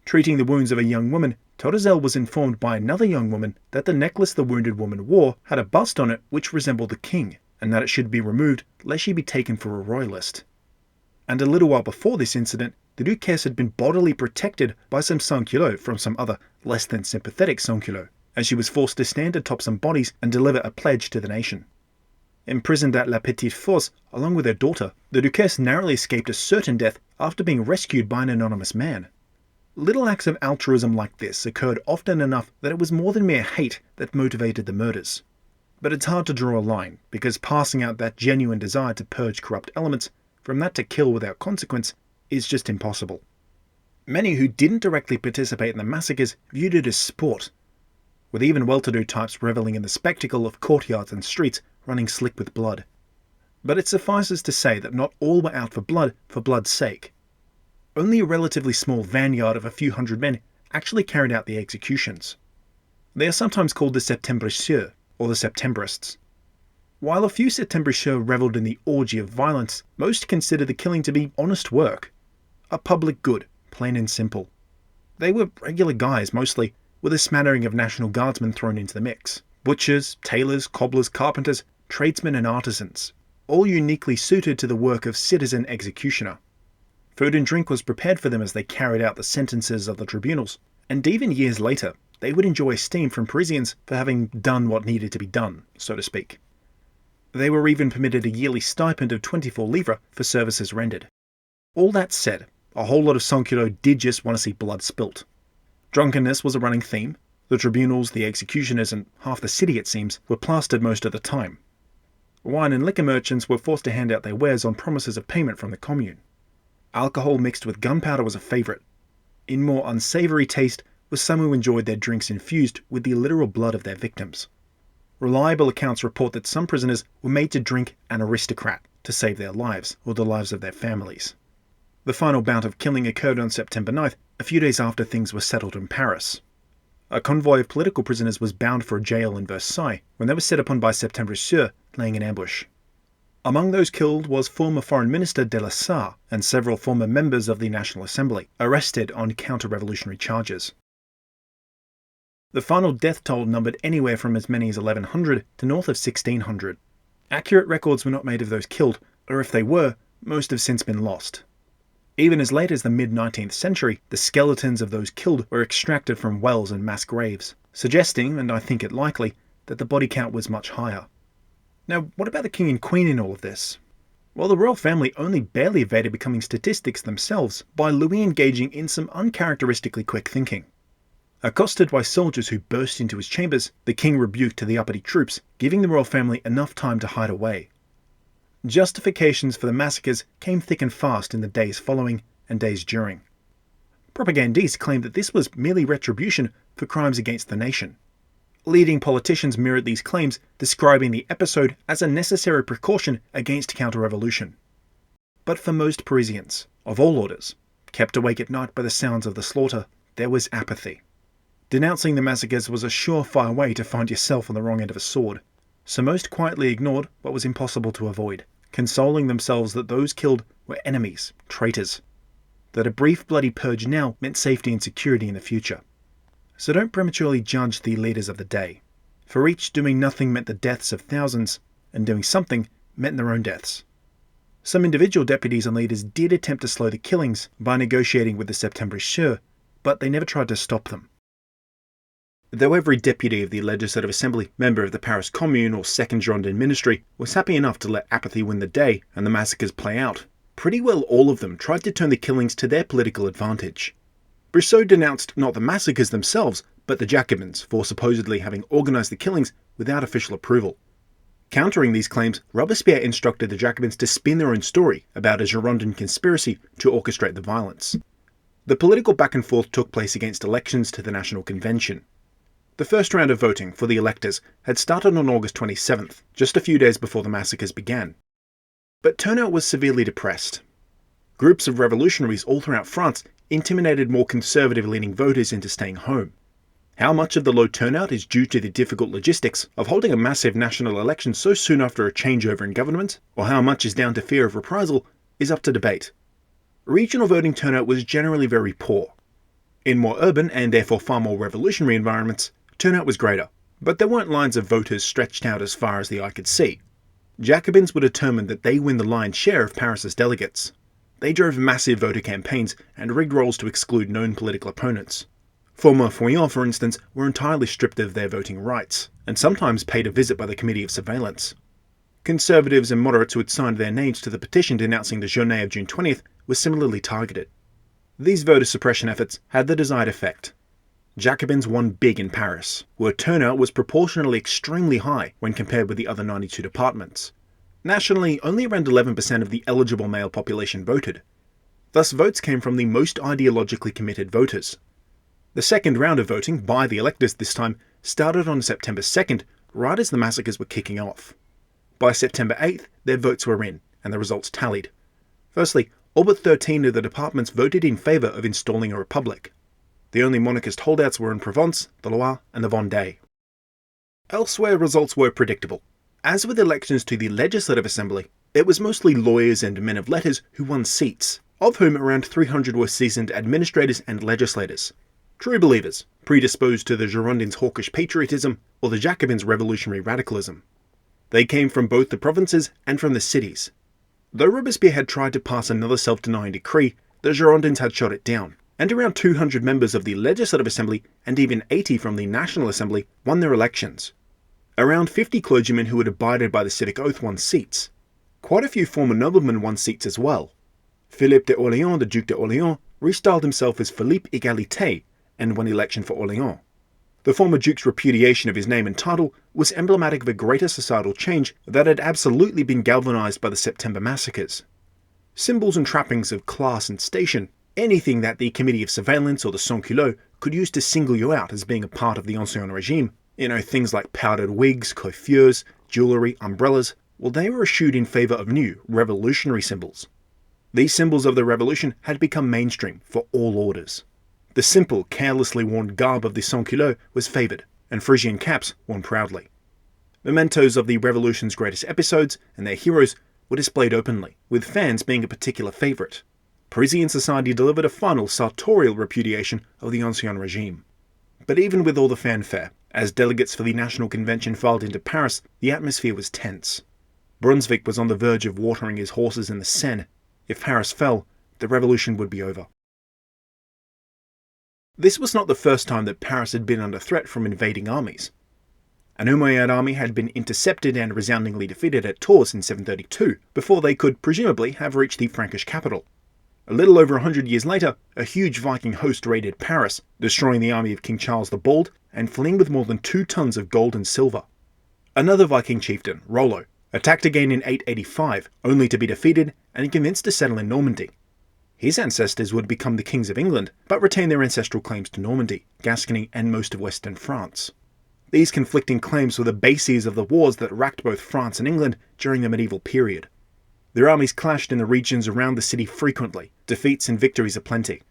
Treating the wounds of a young woman, Tourzel was informed by another young woman that the necklace the wounded woman wore had a bust on it which resembled the king, and that it should be removed lest she be taken for a royalist. And a little while before this incident, the Duchesse had been bodily protected by some sans-culottes from some other less than sympathetic sans-culottes, as she was forced to stand atop some bodies and deliver a pledge to the nation. Imprisoned at La Petite Fosse along with her daughter, the Duchesse narrowly escaped a certain death after being rescued by an anonymous man. Little acts of altruism like this occurred often enough that it was more than mere hate that motivated the murders. But it's hard to draw a line, because passing out that genuine desire to purge corrupt elements from that to kill without consequence is just impossible. Many who didn't directly participate in the massacres viewed it as sport, with even well-to-do types reveling in the spectacle of courtyards and streets running slick with blood. But it suffices to say that not all were out for blood's sake. Only a relatively small vanguard of a few hundred men actually carried out the executions. They are sometimes called the Septembristers, or the Septembrists. While a few Septembristers revelled in the orgy of violence, most considered the killing to be honest work. A public good, plain and simple. They were regular guys mostly, with a smattering of National Guardsmen thrown into the mix. Butchers, tailors, cobblers, carpenters, tradesmen and artisans, all uniquely suited to the work of citizen executioner. Food and drink was prepared for them as they carried out the sentences of the tribunals, and even years later, they would enjoy esteem from Parisians for having done what needed to be done, so to speak. They were even permitted a yearly stipend of 24 livres for services rendered. All that said, a whole lot of sans-culottes did just want to see blood spilt. Drunkenness was a running theme. The tribunals, the executioners, and half the city, it seems, were plastered most of the time. Wine and liquor merchants were forced to hand out their wares on promises of payment from the commune. Alcohol mixed with gunpowder was a favourite. In more unsavoury taste were some who enjoyed their drinks infused with the literal blood of their victims. Reliable accounts report that some prisoners were made to drink an aristocrat to save their lives, or the lives of their families. The final bout of killing occurred on September 9th, a few days after things were settled in Paris. A convoy of political prisoners was bound for a jail in Versailles when they were set upon by Septembristers laying in ambush. Among those killed was former Foreign Minister de la Sarre and several former members of the National Assembly, arrested on counter-revolutionary charges. The final death toll numbered anywhere from as many as 1,100 to north of 1,600. Accurate records were not made of those killed, or if they were, most have since been lost. Even as late as the mid-19th century, the skeletons of those killed were extracted from wells and mass graves, suggesting, and I think it likely, that the body count was much higher. Now, what about the king and queen in all of this? Well, the royal family only barely evaded becoming statistics themselves by Louis engaging in some uncharacteristically quick thinking. Accosted by soldiers who burst into his chambers, the king rebuked the uppity troops, giving the royal family enough time to hide away. Justifications for the massacres came thick and fast in the days following and days during. Propagandists claimed that this was merely retribution for crimes against the nation. Leading politicians mirrored these claims, describing the episode as a necessary precaution against counter-revolution. But for most Parisians, of all orders, kept awake at night by the sounds of the slaughter, there was apathy. Denouncing the massacres was a surefire way to find yourself on the wrong end of a sword, so most quietly ignored what was impossible to avoid, consoling themselves that those killed were enemies, traitors, that a brief bloody purge now meant safety and security in the future. So don't prematurely judge the leaders of the day, for each doing nothing meant the deaths of thousands, and doing something meant their own deaths. Some individual deputies and leaders did attempt to slow the killings by negotiating with the Septembristers, but they never tried to stop them. Though every deputy of the Legislative Assembly, member of the Paris Commune or Second Girondin Ministry, was happy enough to let apathy win the day and the massacres play out, pretty well all of them tried to turn the killings to their political advantage. Brissot denounced not the massacres themselves, but the Jacobins for supposedly having organised the killings without official approval. Countering these claims, Robespierre instructed the Jacobins to spin their own story about a Girondin conspiracy to orchestrate the violence. The political back and forth took place against elections to the National Convention. The first round of voting for the electors had started on August 27th, just a few days before the massacres began. But turnout was severely depressed. Groups of revolutionaries all throughout France intimidated more conservative-leaning voters into staying home. How much of the low turnout is due to the difficult logistics of holding a massive national election so soon after a changeover in government, or how much is down to fear of reprisal, is up to debate. Regional voting turnout was generally very poor. In more urban and therefore far more revolutionary environments, turnout was greater, but there weren't lines of voters stretched out as far as the eye could see. Jacobins were determined that they win the lion's share of Paris's delegates. They drove massive voter campaigns and rigged rolls to exclude known political opponents. Former Feuillants, for instance, were entirely stripped of their voting rights, and sometimes paid a visit by the Committee of Surveillance. Conservatives and moderates who had signed their names to the petition denouncing the Journée of June 20th were similarly targeted. These voter suppression efforts had the desired effect. Jacobins won big in Paris, where turnout was proportionally extremely high when compared with the other 92 departments. Nationally, only around 11% of the eligible male population voted. Thus, votes came from the most ideologically committed voters. The second round of voting, by the electors this time, started on September 2nd, right as the massacres were kicking off. By September 8th, their votes were in, and the results tallied. Firstly, all but 13 of the departments voted in favour of installing a republic. The only monarchist holdouts were in Provence, the Loire, and the Vendée. Elsewhere, results were predictable. As with elections to the Legislative Assembly, it was mostly lawyers and men of letters who won seats, of whom around 300 were seasoned administrators and legislators. True believers, predisposed to the Girondins' hawkish patriotism or the Jacobins' revolutionary radicalism. They came from both the provinces and from the cities. Though Robespierre had tried to pass another self-denying decree, the Girondins had shot it down, and around 200 members of the Legislative Assembly and even 80 from the National Assembly won their elections. Around 50 clergymen who had abided by the civic oath won seats. Quite a few former noblemen won seats as well. Philippe de Orléans, the Duc de Orléans, restyled himself as Philippe Égalité and won election for Orléans. The former Duke's repudiation of his name and title was emblematic of a greater societal change that had absolutely been galvanized by the September massacres. Symbols and trappings of class and station, anything that the Committee of Surveillance or the Sans-Culottes could use to single you out as being a part of the Ancien Regime, things like powdered wigs, coiffures, jewellery, umbrellas, well, they were eschewed in favour of new, revolutionary symbols. These symbols of the revolution had become mainstream for all orders. The simple, carelessly worn garb of the sans-culottes was favoured, and Frisian caps worn proudly. Mementos of the revolution's greatest episodes and their heroes were displayed openly, with fans being a particular favourite. Parisian society delivered a final sartorial repudiation of the Ancien Regime. But even with all the fanfare, as delegates for the National Convention filed into Paris, the atmosphere was tense. Brunswick was on the verge of watering his horses in the Seine. If Paris fell, the revolution would be over. This was not the first time that Paris had been under threat from invading armies. An Umayyad army had been intercepted and resoundingly defeated at Tours in 732, before they could presumably have reached the Frankish capital. A little over 100 years later, a huge Viking host raided Paris, destroying the army of King Charles the Bald and fleeing with more than 2 tons of gold and silver. Another Viking chieftain, Rollo, attacked again in 885, only to be defeated and convinced to settle in Normandy. His ancestors would become the kings of England, but retain their ancestral claims to Normandy, Gascony, and most of western France. These conflicting claims were the bases of the wars that racked both France and England during the medieval period. Their armies clashed in the regions around the city frequently, defeats and victories aplenty.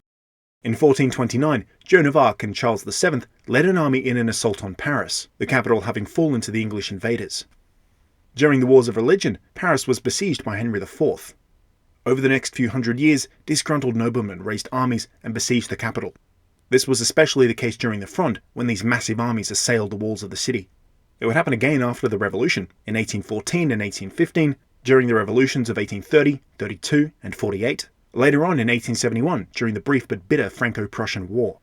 In 1429, Joan of Arc and Charles VII led an army in an assault on Paris, the capital having fallen to the English invaders. During the Wars of Religion, Paris was besieged by Henry IV. Over the next few hundred years, disgruntled noblemen raised armies and besieged the capital. This was especially the case during the Fronde, when these massive armies assailed the walls of the city. It would happen again after the Revolution, in 1814 and 1815, during the revolutions of 1830, 32, and 48, later on in 1871 during the brief but bitter Franco-Prussian War.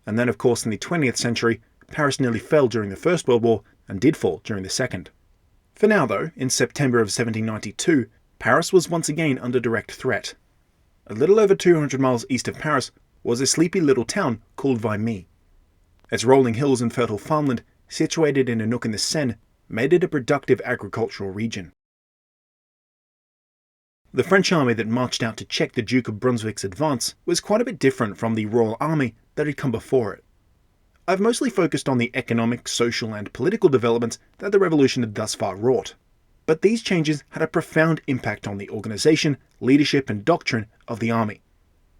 And then of course in the 20th century, Paris nearly fell during the First World War and did fall during the Second. For now though, in September of 1792, Paris was once again under direct threat. A little over 200 miles east of Paris was a sleepy little town called Vimy. Its rolling hills and fertile farmland, situated in a nook in the Seine, made it a productive agricultural region. The French army that marched out to check the Duke of Brunswick's advance was quite a bit different from the Royal Army that had come before it. I've mostly focused on the economic, social and political developments that the revolution had thus far wrought. But these changes had a profound impact on the organisation, leadership and doctrine of the army.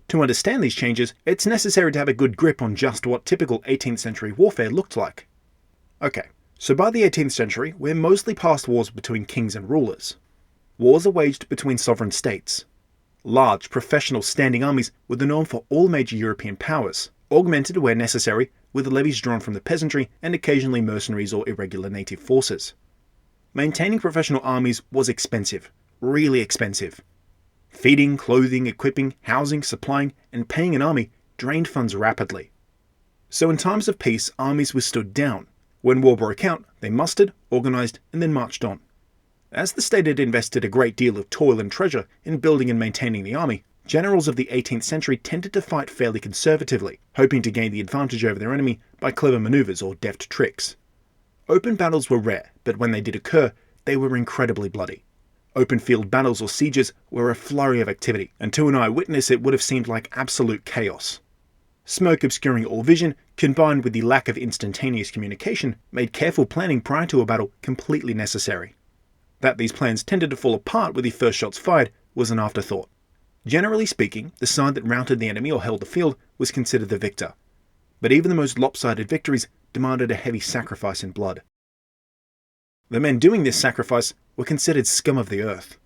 To understand these changes, it's necessary to have a good grip on just what typical 18th century warfare looked like. Okay, so by the 18th century, we're mostly past wars between kings and rulers. Wars are waged between sovereign states. Large, professional standing armies were the norm for all major European powers, augmented where necessary with levies drawn from the peasantry and occasionally mercenaries or irregular native forces. Maintaining professional armies was expensive, really expensive. Feeding, clothing, equipping, housing, supplying, and paying an army drained funds rapidly. So in times of peace, armies were stood down. When war broke out, they mustered, organised, and then marched on. As the state had invested a great deal of toil and treasure in building and maintaining the army, generals of the 18th century tended to fight fairly conservatively, hoping to gain the advantage over their enemy by clever manoeuvres or deft tricks. Open battles were rare, but when they did occur, they were incredibly bloody. Open field battles or sieges were a flurry of activity, and to an eyewitness it would have seemed like absolute chaos. Smoke obscuring all vision, combined with the lack of instantaneous communication, made careful planning prior to a battle completely necessary. That these plans tended to fall apart with the first shots fired was an afterthought. Generally speaking, the side that routed the enemy or held the field was considered the victor. But even the most lopsided victories demanded a heavy sacrifice in blood. The men doing this sacrifice were considered scum of the earth.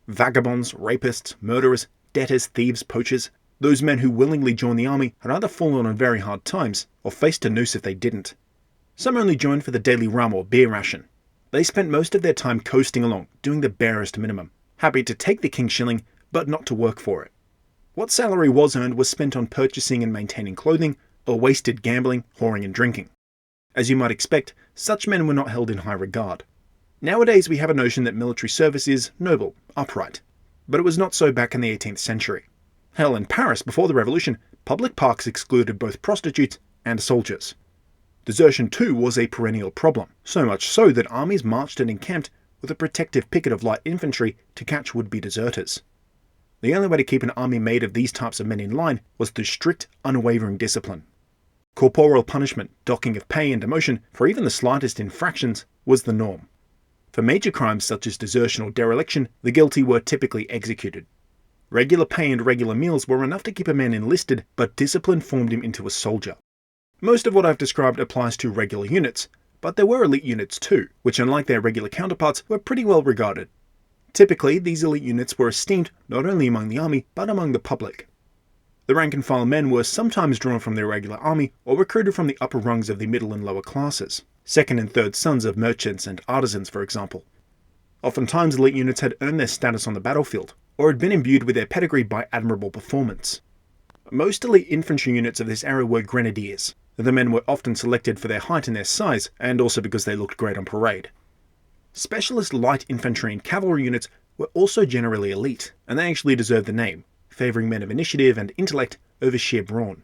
Vagabonds, rapists, murderers, debtors, thieves, poachers. Those men who willingly joined the army had either fallen on very hard times or faced a noose if they didn't. Some only joined for the daily rum or beer ration. They spent most of their time coasting along, doing the barest minimum, happy to take the king's shilling, but not to work for it. What salary was earned was spent on purchasing and maintaining clothing, or wasted gambling, whoring and drinking. As you might expect, such men were not held in high regard. Nowadays we have a notion that military service is noble, upright, but it was not so back in the 18th century. Hell, in Paris before the revolution, public parks excluded both prostitutes and soldiers. Desertion too was a perennial problem, so much so that armies marched and encamped with a protective picket of light infantry to catch would-be deserters. The only way to keep an army made of these types of men in line was through strict, unwavering discipline. Corporal punishment, docking of pay and demotion for even the slightest infractions was the norm. For major crimes such as desertion or dereliction, the guilty were typically executed. Regular pay and regular meals were enough to keep a man enlisted, but discipline formed him into a soldier. Most of what I've described applies to regular units, but there were elite units too, which unlike their regular counterparts were pretty well regarded. Typically, these elite units were esteemed not only among the army, but among the public. The rank-and-file men were sometimes drawn from their regular army or recruited from the upper rungs of the middle and lower classes, second and third sons of merchants and artisans for example. Oftentimes elite units had earned their status on the battlefield, or had been imbued with their pedigree by admirable performance. Most elite infantry units of this era were grenadiers. The men were often selected for their height and their size, and also because they looked great on parade. Specialist light infantry and cavalry units were also generally elite, and they actually deserved the name, favouring men of initiative and intellect over sheer brawn.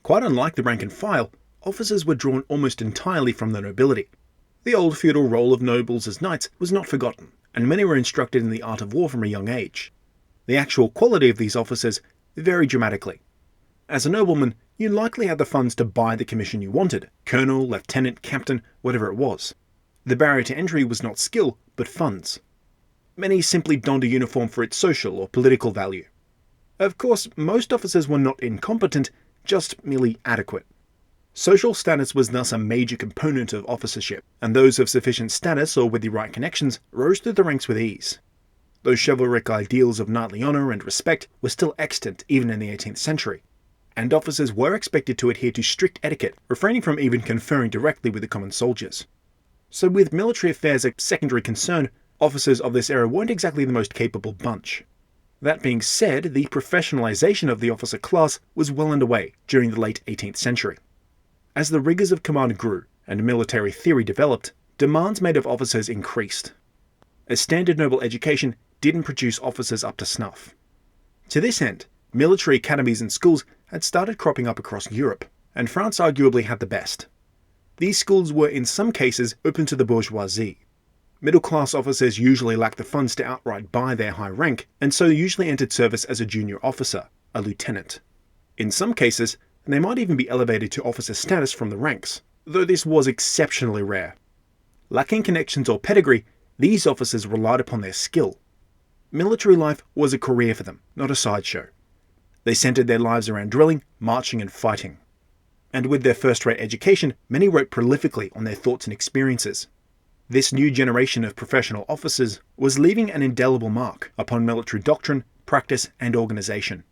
Quite unlike the rank and file, officers were drawn almost entirely from the nobility. The old feudal role of nobles as knights was not forgotten, and many were instructed in the art of war from a young age. The actual quality of these officers varied dramatically. As a nobleman, you likely had the funds to buy the commission you wanted, colonel, lieutenant, captain, whatever it was. The barrier to entry was not skill, but funds. Many simply donned a uniform for its social or political value. Of course, most officers were not incompetent, just merely adequate. Social status was thus a major component of officership, and those of sufficient status or with the right connections rose through the ranks with ease. Those chivalric ideals of knightly honour and respect were still extant even in the 18th century, and officers were expected to adhere to strict etiquette, refraining from even conferring directly with the common soldiers. So with military affairs a secondary concern, officers of this era weren't exactly the most capable bunch. That being said, the professionalization of the officer class was well underway during the late 18th century. As the rigors of command grew and military theory developed, demands made of officers increased. A standard noble education didn't produce officers up to snuff. To this end, military academies and schools had started cropping up across Europe, and France arguably had the best. These schools were in some cases open to the bourgeoisie. Middle-class officers usually lacked the funds to outright buy their high rank, and so usually entered service as a junior officer, a lieutenant. In some cases, they might even be elevated to officer status from the ranks, though this was exceptionally rare. Lacking connections or pedigree, these officers relied upon their skill. Military life was a career for them, not a sideshow. They centered their lives around drilling, marching, and fighting. And with their first-rate education, many wrote prolifically on their thoughts and experiences. This new generation of professional officers was leaving an indelible mark upon military doctrine, practice, and organization.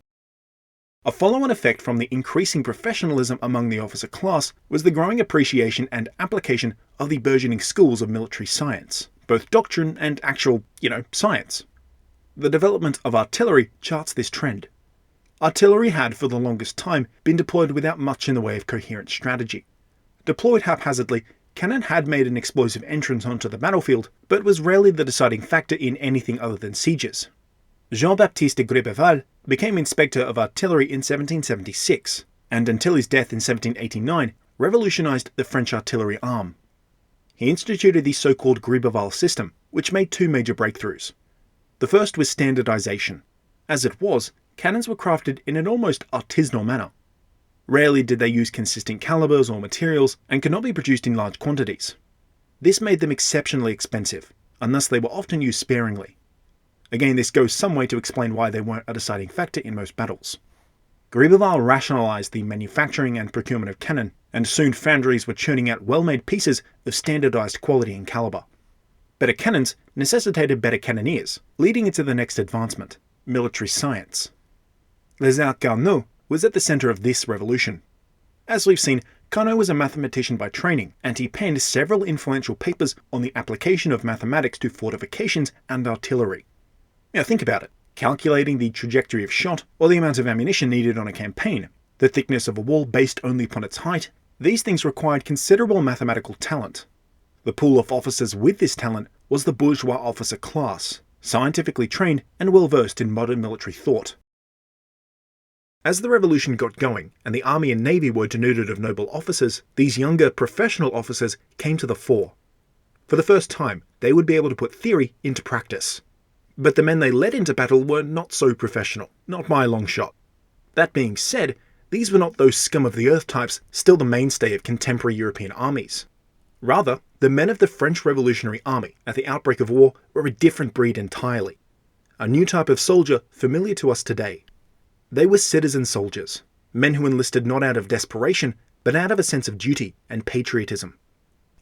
A follow-on effect from the increasing professionalism among the officer class was the growing appreciation and application of the burgeoning schools of military science, both doctrine and actual, science. The development of artillery charts this trend. Artillery had for the longest time been deployed without much in the way of coherent strategy. Deployed haphazardly, cannon had made an explosive entrance onto the battlefield, but was rarely the deciding factor in anything other than sieges. Jean-Baptiste de Gribeval became Inspector of Artillery in 1776, and until his death in 1789, revolutionized the French artillery arm. He instituted the so-called Gribeval system, which made two major breakthroughs. The first was standardization. As it was, cannons were crafted in an almost artisanal manner. Rarely did they use consistent calibers or materials and could not be produced in large quantities. This made them exceptionally expensive, and thus they were often used sparingly. Again, this goes some way to explain why they weren't a deciding factor in most battles. Gribeval rationalized the manufacturing and procurement of cannon, and soon foundries were churning out well-made pieces of standardized quality and caliber. Better cannons necessitated better cannoneers, leading into the next advancement, military science. Lézard Carnot was at the center of this revolution. As we've seen, Carnot was a mathematician by training, and he penned several influential papers on the application of mathematics to fortifications and artillery. Now think about it. Calculating the trajectory of shot, or the amount of ammunition needed on a campaign, the thickness of a wall based only upon its height, these things required considerable mathematical talent. The pool of officers with this talent was the bourgeois officer class, scientifically trained and well-versed in modern military thought. As the revolution got going and the army and navy were denuded of noble officers, these younger professional officers came to the fore. For the first time, they would be able to put theory into practice. But the men they led into battle were not so professional, not by a long shot. That being said, these were not those scum-of-the-earth types still the mainstay of contemporary European armies. Rather, the men of the French Revolutionary Army at the outbreak of war were a different breed entirely. A new type of soldier familiar to us today. They were citizen soldiers, men who enlisted not out of desperation, but out of a sense of duty and patriotism.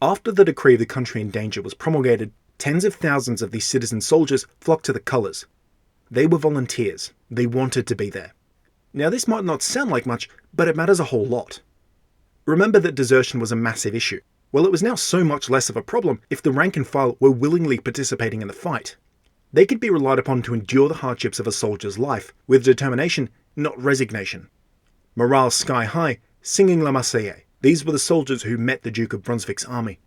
After the decree of the country in danger was promulgated, tens of thousands of these citizen soldiers flocked to the colours. They were volunteers. They wanted to be there. Now this might not sound like much, but it matters a whole lot. Remember that desertion was a massive issue. Well, it was now so much less of a problem if the rank and file were willingly participating in the fight. They could be relied upon to endure the hardships of a soldier's life, with determination, not resignation. Morale sky high, singing La Marseillaise, these were the soldiers who met the Duke of Brunswick's army.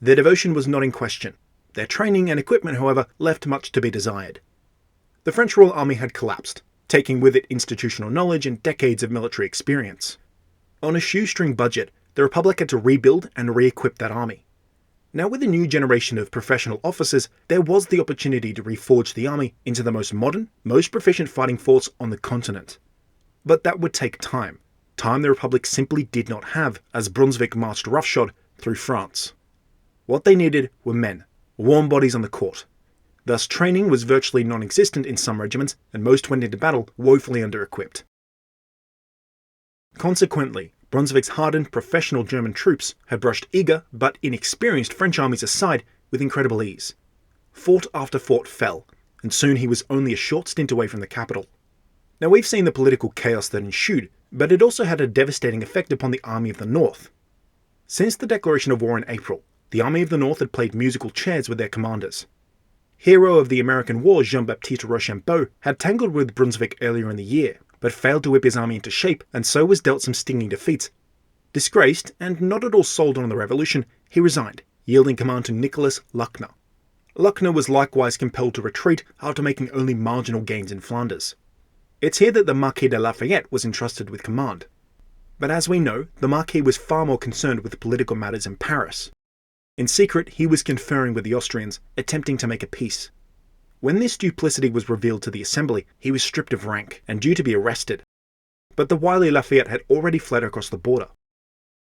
Their devotion was not in question. Their training and equipment, however, left much to be desired. The French Royal Army had collapsed, taking with it institutional knowledge and decades of military experience. On a shoestring budget, the Republic had to rebuild and re-equip that army. Now with a new generation of professional officers, there was the opportunity to reforge the army into the most modern, most proficient fighting force on the continent. But that would take time. Time the Republic simply did not have as Brunswick marched roughshod through France. What they needed were men, warm bodies on the court. Thus training was virtually non-existent in some regiments, and most went into battle woefully under-equipped. Consequently, Brunswick's hardened professional German troops had brushed eager but inexperienced French armies aside with incredible ease. Fort after fort fell, and soon he was only a short stint away from the capital. Now we've seen the political chaos that ensued, but it also had a devastating effect upon the Army of the North. Since the declaration of war in April, the Army of the North had played musical chairs with their commanders. Hero of the American War Jean-Baptiste Rochambeau had tangled with Brunswick earlier in the year, but failed to whip his army into shape and so was dealt some stinging defeats. Disgraced, and not at all sold on the revolution, he resigned, yielding command to Nicholas Luckner. Luckner was likewise compelled to retreat after making only marginal gains in Flanders. It's here that the Marquis de Lafayette was entrusted with command. But as we know, the Marquis was far more concerned with political matters in Paris. In secret, he was conferring with the Austrians, attempting to make a peace. When this duplicity was revealed to the Assembly, he was stripped of rank and due to be arrested. But the wily Lafayette had already fled across the border.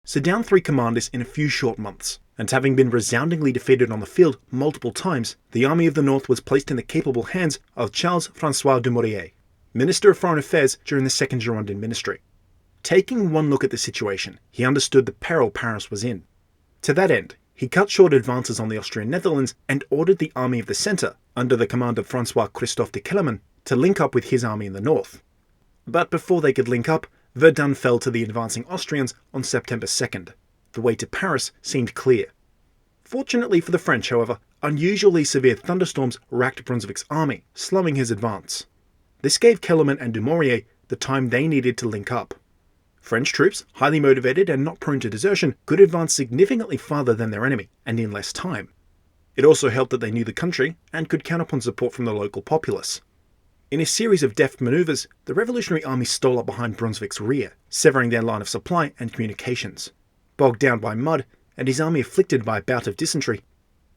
So down 3 commanders in a few short months, and having been resoundingly defeated on the field multiple times, the Army of the North was placed in the capable hands of Charles-François Dumouriez, Minister of Foreign Affairs during the Second Girondin ministry. Taking one look at the situation, he understood the peril Paris was in. To that end, he cut short advances on the Austrian Netherlands and ordered the Army of the Centre, under the command of François-Christophe de Kellermann, to link up with his army in the north. But before they could link up, Verdun fell to the advancing Austrians on September 2nd. The way to Paris seemed clear. Fortunately for the French, however, unusually severe thunderstorms racked Brunswick's army, slowing his advance. This gave Kellermann and Dumouriez the time they needed to link up. French troops, highly motivated and not prone to desertion, could advance significantly farther than their enemy, and in less time. It also helped that they knew the country and could count upon support from the local populace. In a series of deft maneuvers, the Revolutionary Army stole up behind Brunswick's rear, severing their line of supply and communications. Bogged down by mud, and his army afflicted by a bout of dysentery,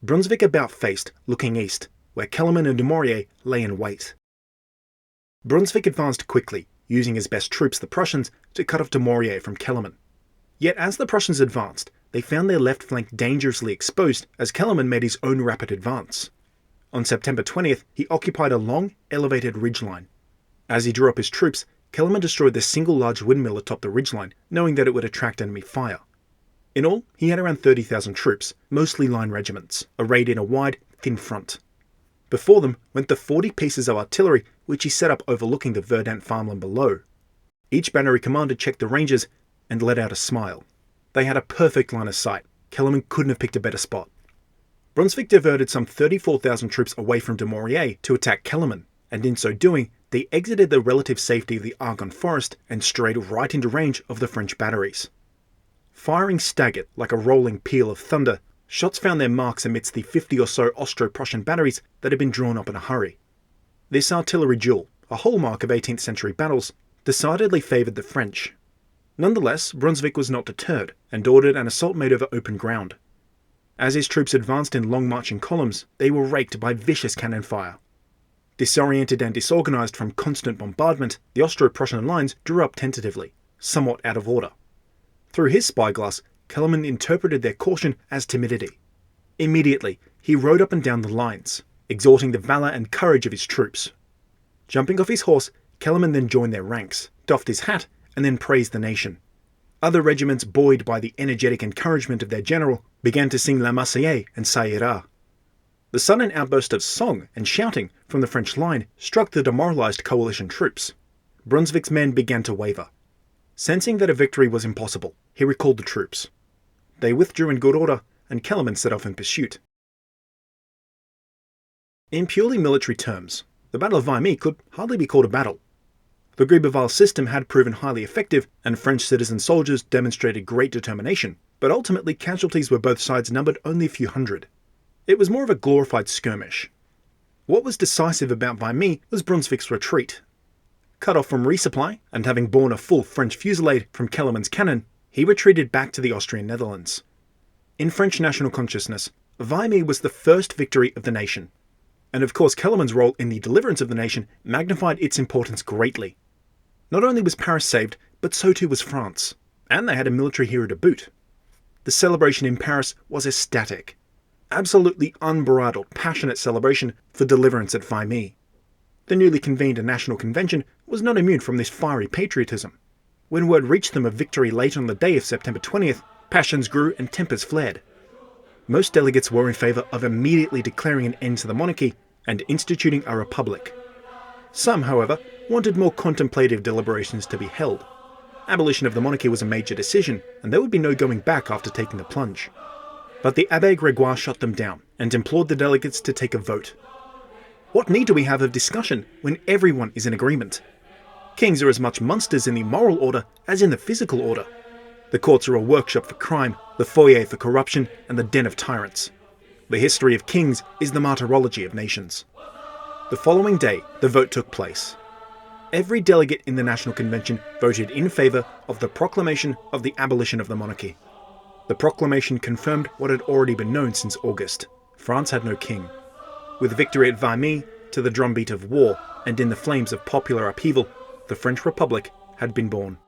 Brunswick about-faced, looking east, where Kellermann and Dumouriez lay in wait. Brunswick advanced quickly, using his best troops, the Prussians, to cut off Dumouriez from Kellermann. Yet as the Prussians advanced, they found their left flank dangerously exposed as Kellermann made his own rapid advance. On September 20th, he occupied a long, elevated ridgeline. As he drew up his troops, Kellermann destroyed the single large windmill atop the ridgeline, knowing that it would attract enemy fire. In all, he had around 30,000 troops, mostly line regiments, arrayed in a wide, thin front. Before them went the 40 pieces of artillery which he set up overlooking the verdant farmland below. Each battery commander checked the ranges and let out a smile. They had a perfect line of sight. Kellermann couldn't have picked a better spot. Brunswick diverted some 34,000 troops away from Dumouriez to attack Kellermann, and in so doing, they exited the relative safety of the Argonne forest and strayed right into range of the French batteries. Firing staggered like a rolling peal of thunder, shots found their marks amidst the 50 or so Austro-Prussian batteries that had been drawn up in a hurry. This artillery duel, a hallmark of 18th century battles, decidedly favoured the French. Nonetheless, Brunswick was not deterred, and ordered an assault made over open ground. As his troops advanced in long marching columns, they were raked by vicious cannon fire. Disoriented and disorganised from constant bombardment, the Austro-Prussian lines drew up tentatively, somewhat out of order. Through his spyglass, Kellermann interpreted their caution as timidity. Immediately, he rode up and down the lines, exhorting the valour and courage of his troops. Jumping off his horse, Kellermann then joined their ranks, doffed his hat, and then praised the nation. Other regiments, buoyed by the energetic encouragement of their general, began to sing La Marseillaise and Ça ira. The sudden outburst of song and shouting from the French line struck the demoralised coalition troops. Brunswick's men began to waver. Sensing that a victory was impossible, he recalled the troops. They withdrew in good order, and Kellermann set off in pursuit. In purely military terms, the Battle of Vimy could hardly be called a battle. The Gribeauval system had proven highly effective, and French citizen soldiers demonstrated great determination, but ultimately casualties where both sides numbered only a few hundred. It was more of a glorified skirmish. What was decisive about Vimy was Brunswick's retreat. Cut off from resupply, and having borne a full French fusillade from Kellermann's cannon, he retreated back to the Austrian Netherlands. In French national consciousness, Vimy was the first victory of the nation. And of course Kellermann's role in the deliverance of the nation magnified its importance greatly. Not only was Paris saved, but so too was France, and they had a military hero to boot. The celebration in Paris was ecstatic. Absolutely unbridled, passionate celebration for deliverance at Vimy. The newly convened National Convention was not immune from this fiery patriotism. When word reached them of victory late on the day of September 20th, passions grew and tempers flared. Most delegates were in favour of immediately declaring an end to the monarchy and instituting a republic. Some, however, wanted more contemplative deliberations to be held. Abolition of the monarchy was a major decision, and there would be no going back after taking the plunge. But the Abbé Grégoire shut them down and implored the delegates to take a vote. What need do we have of discussion when everyone is in agreement? Kings are as much monsters in the moral order as in the physical order. The courts are a workshop for crime, the foyer for corruption, and the den of tyrants. The history of kings is the martyrology of nations. The following day, the vote took place. Every delegate in the National Convention voted in favour of the proclamation of the abolition of the monarchy. The proclamation confirmed what had already been known since August. France had no king. With victory at Valmy, to the drumbeat of war, and in the flames of popular upheaval, the French Republic had been born.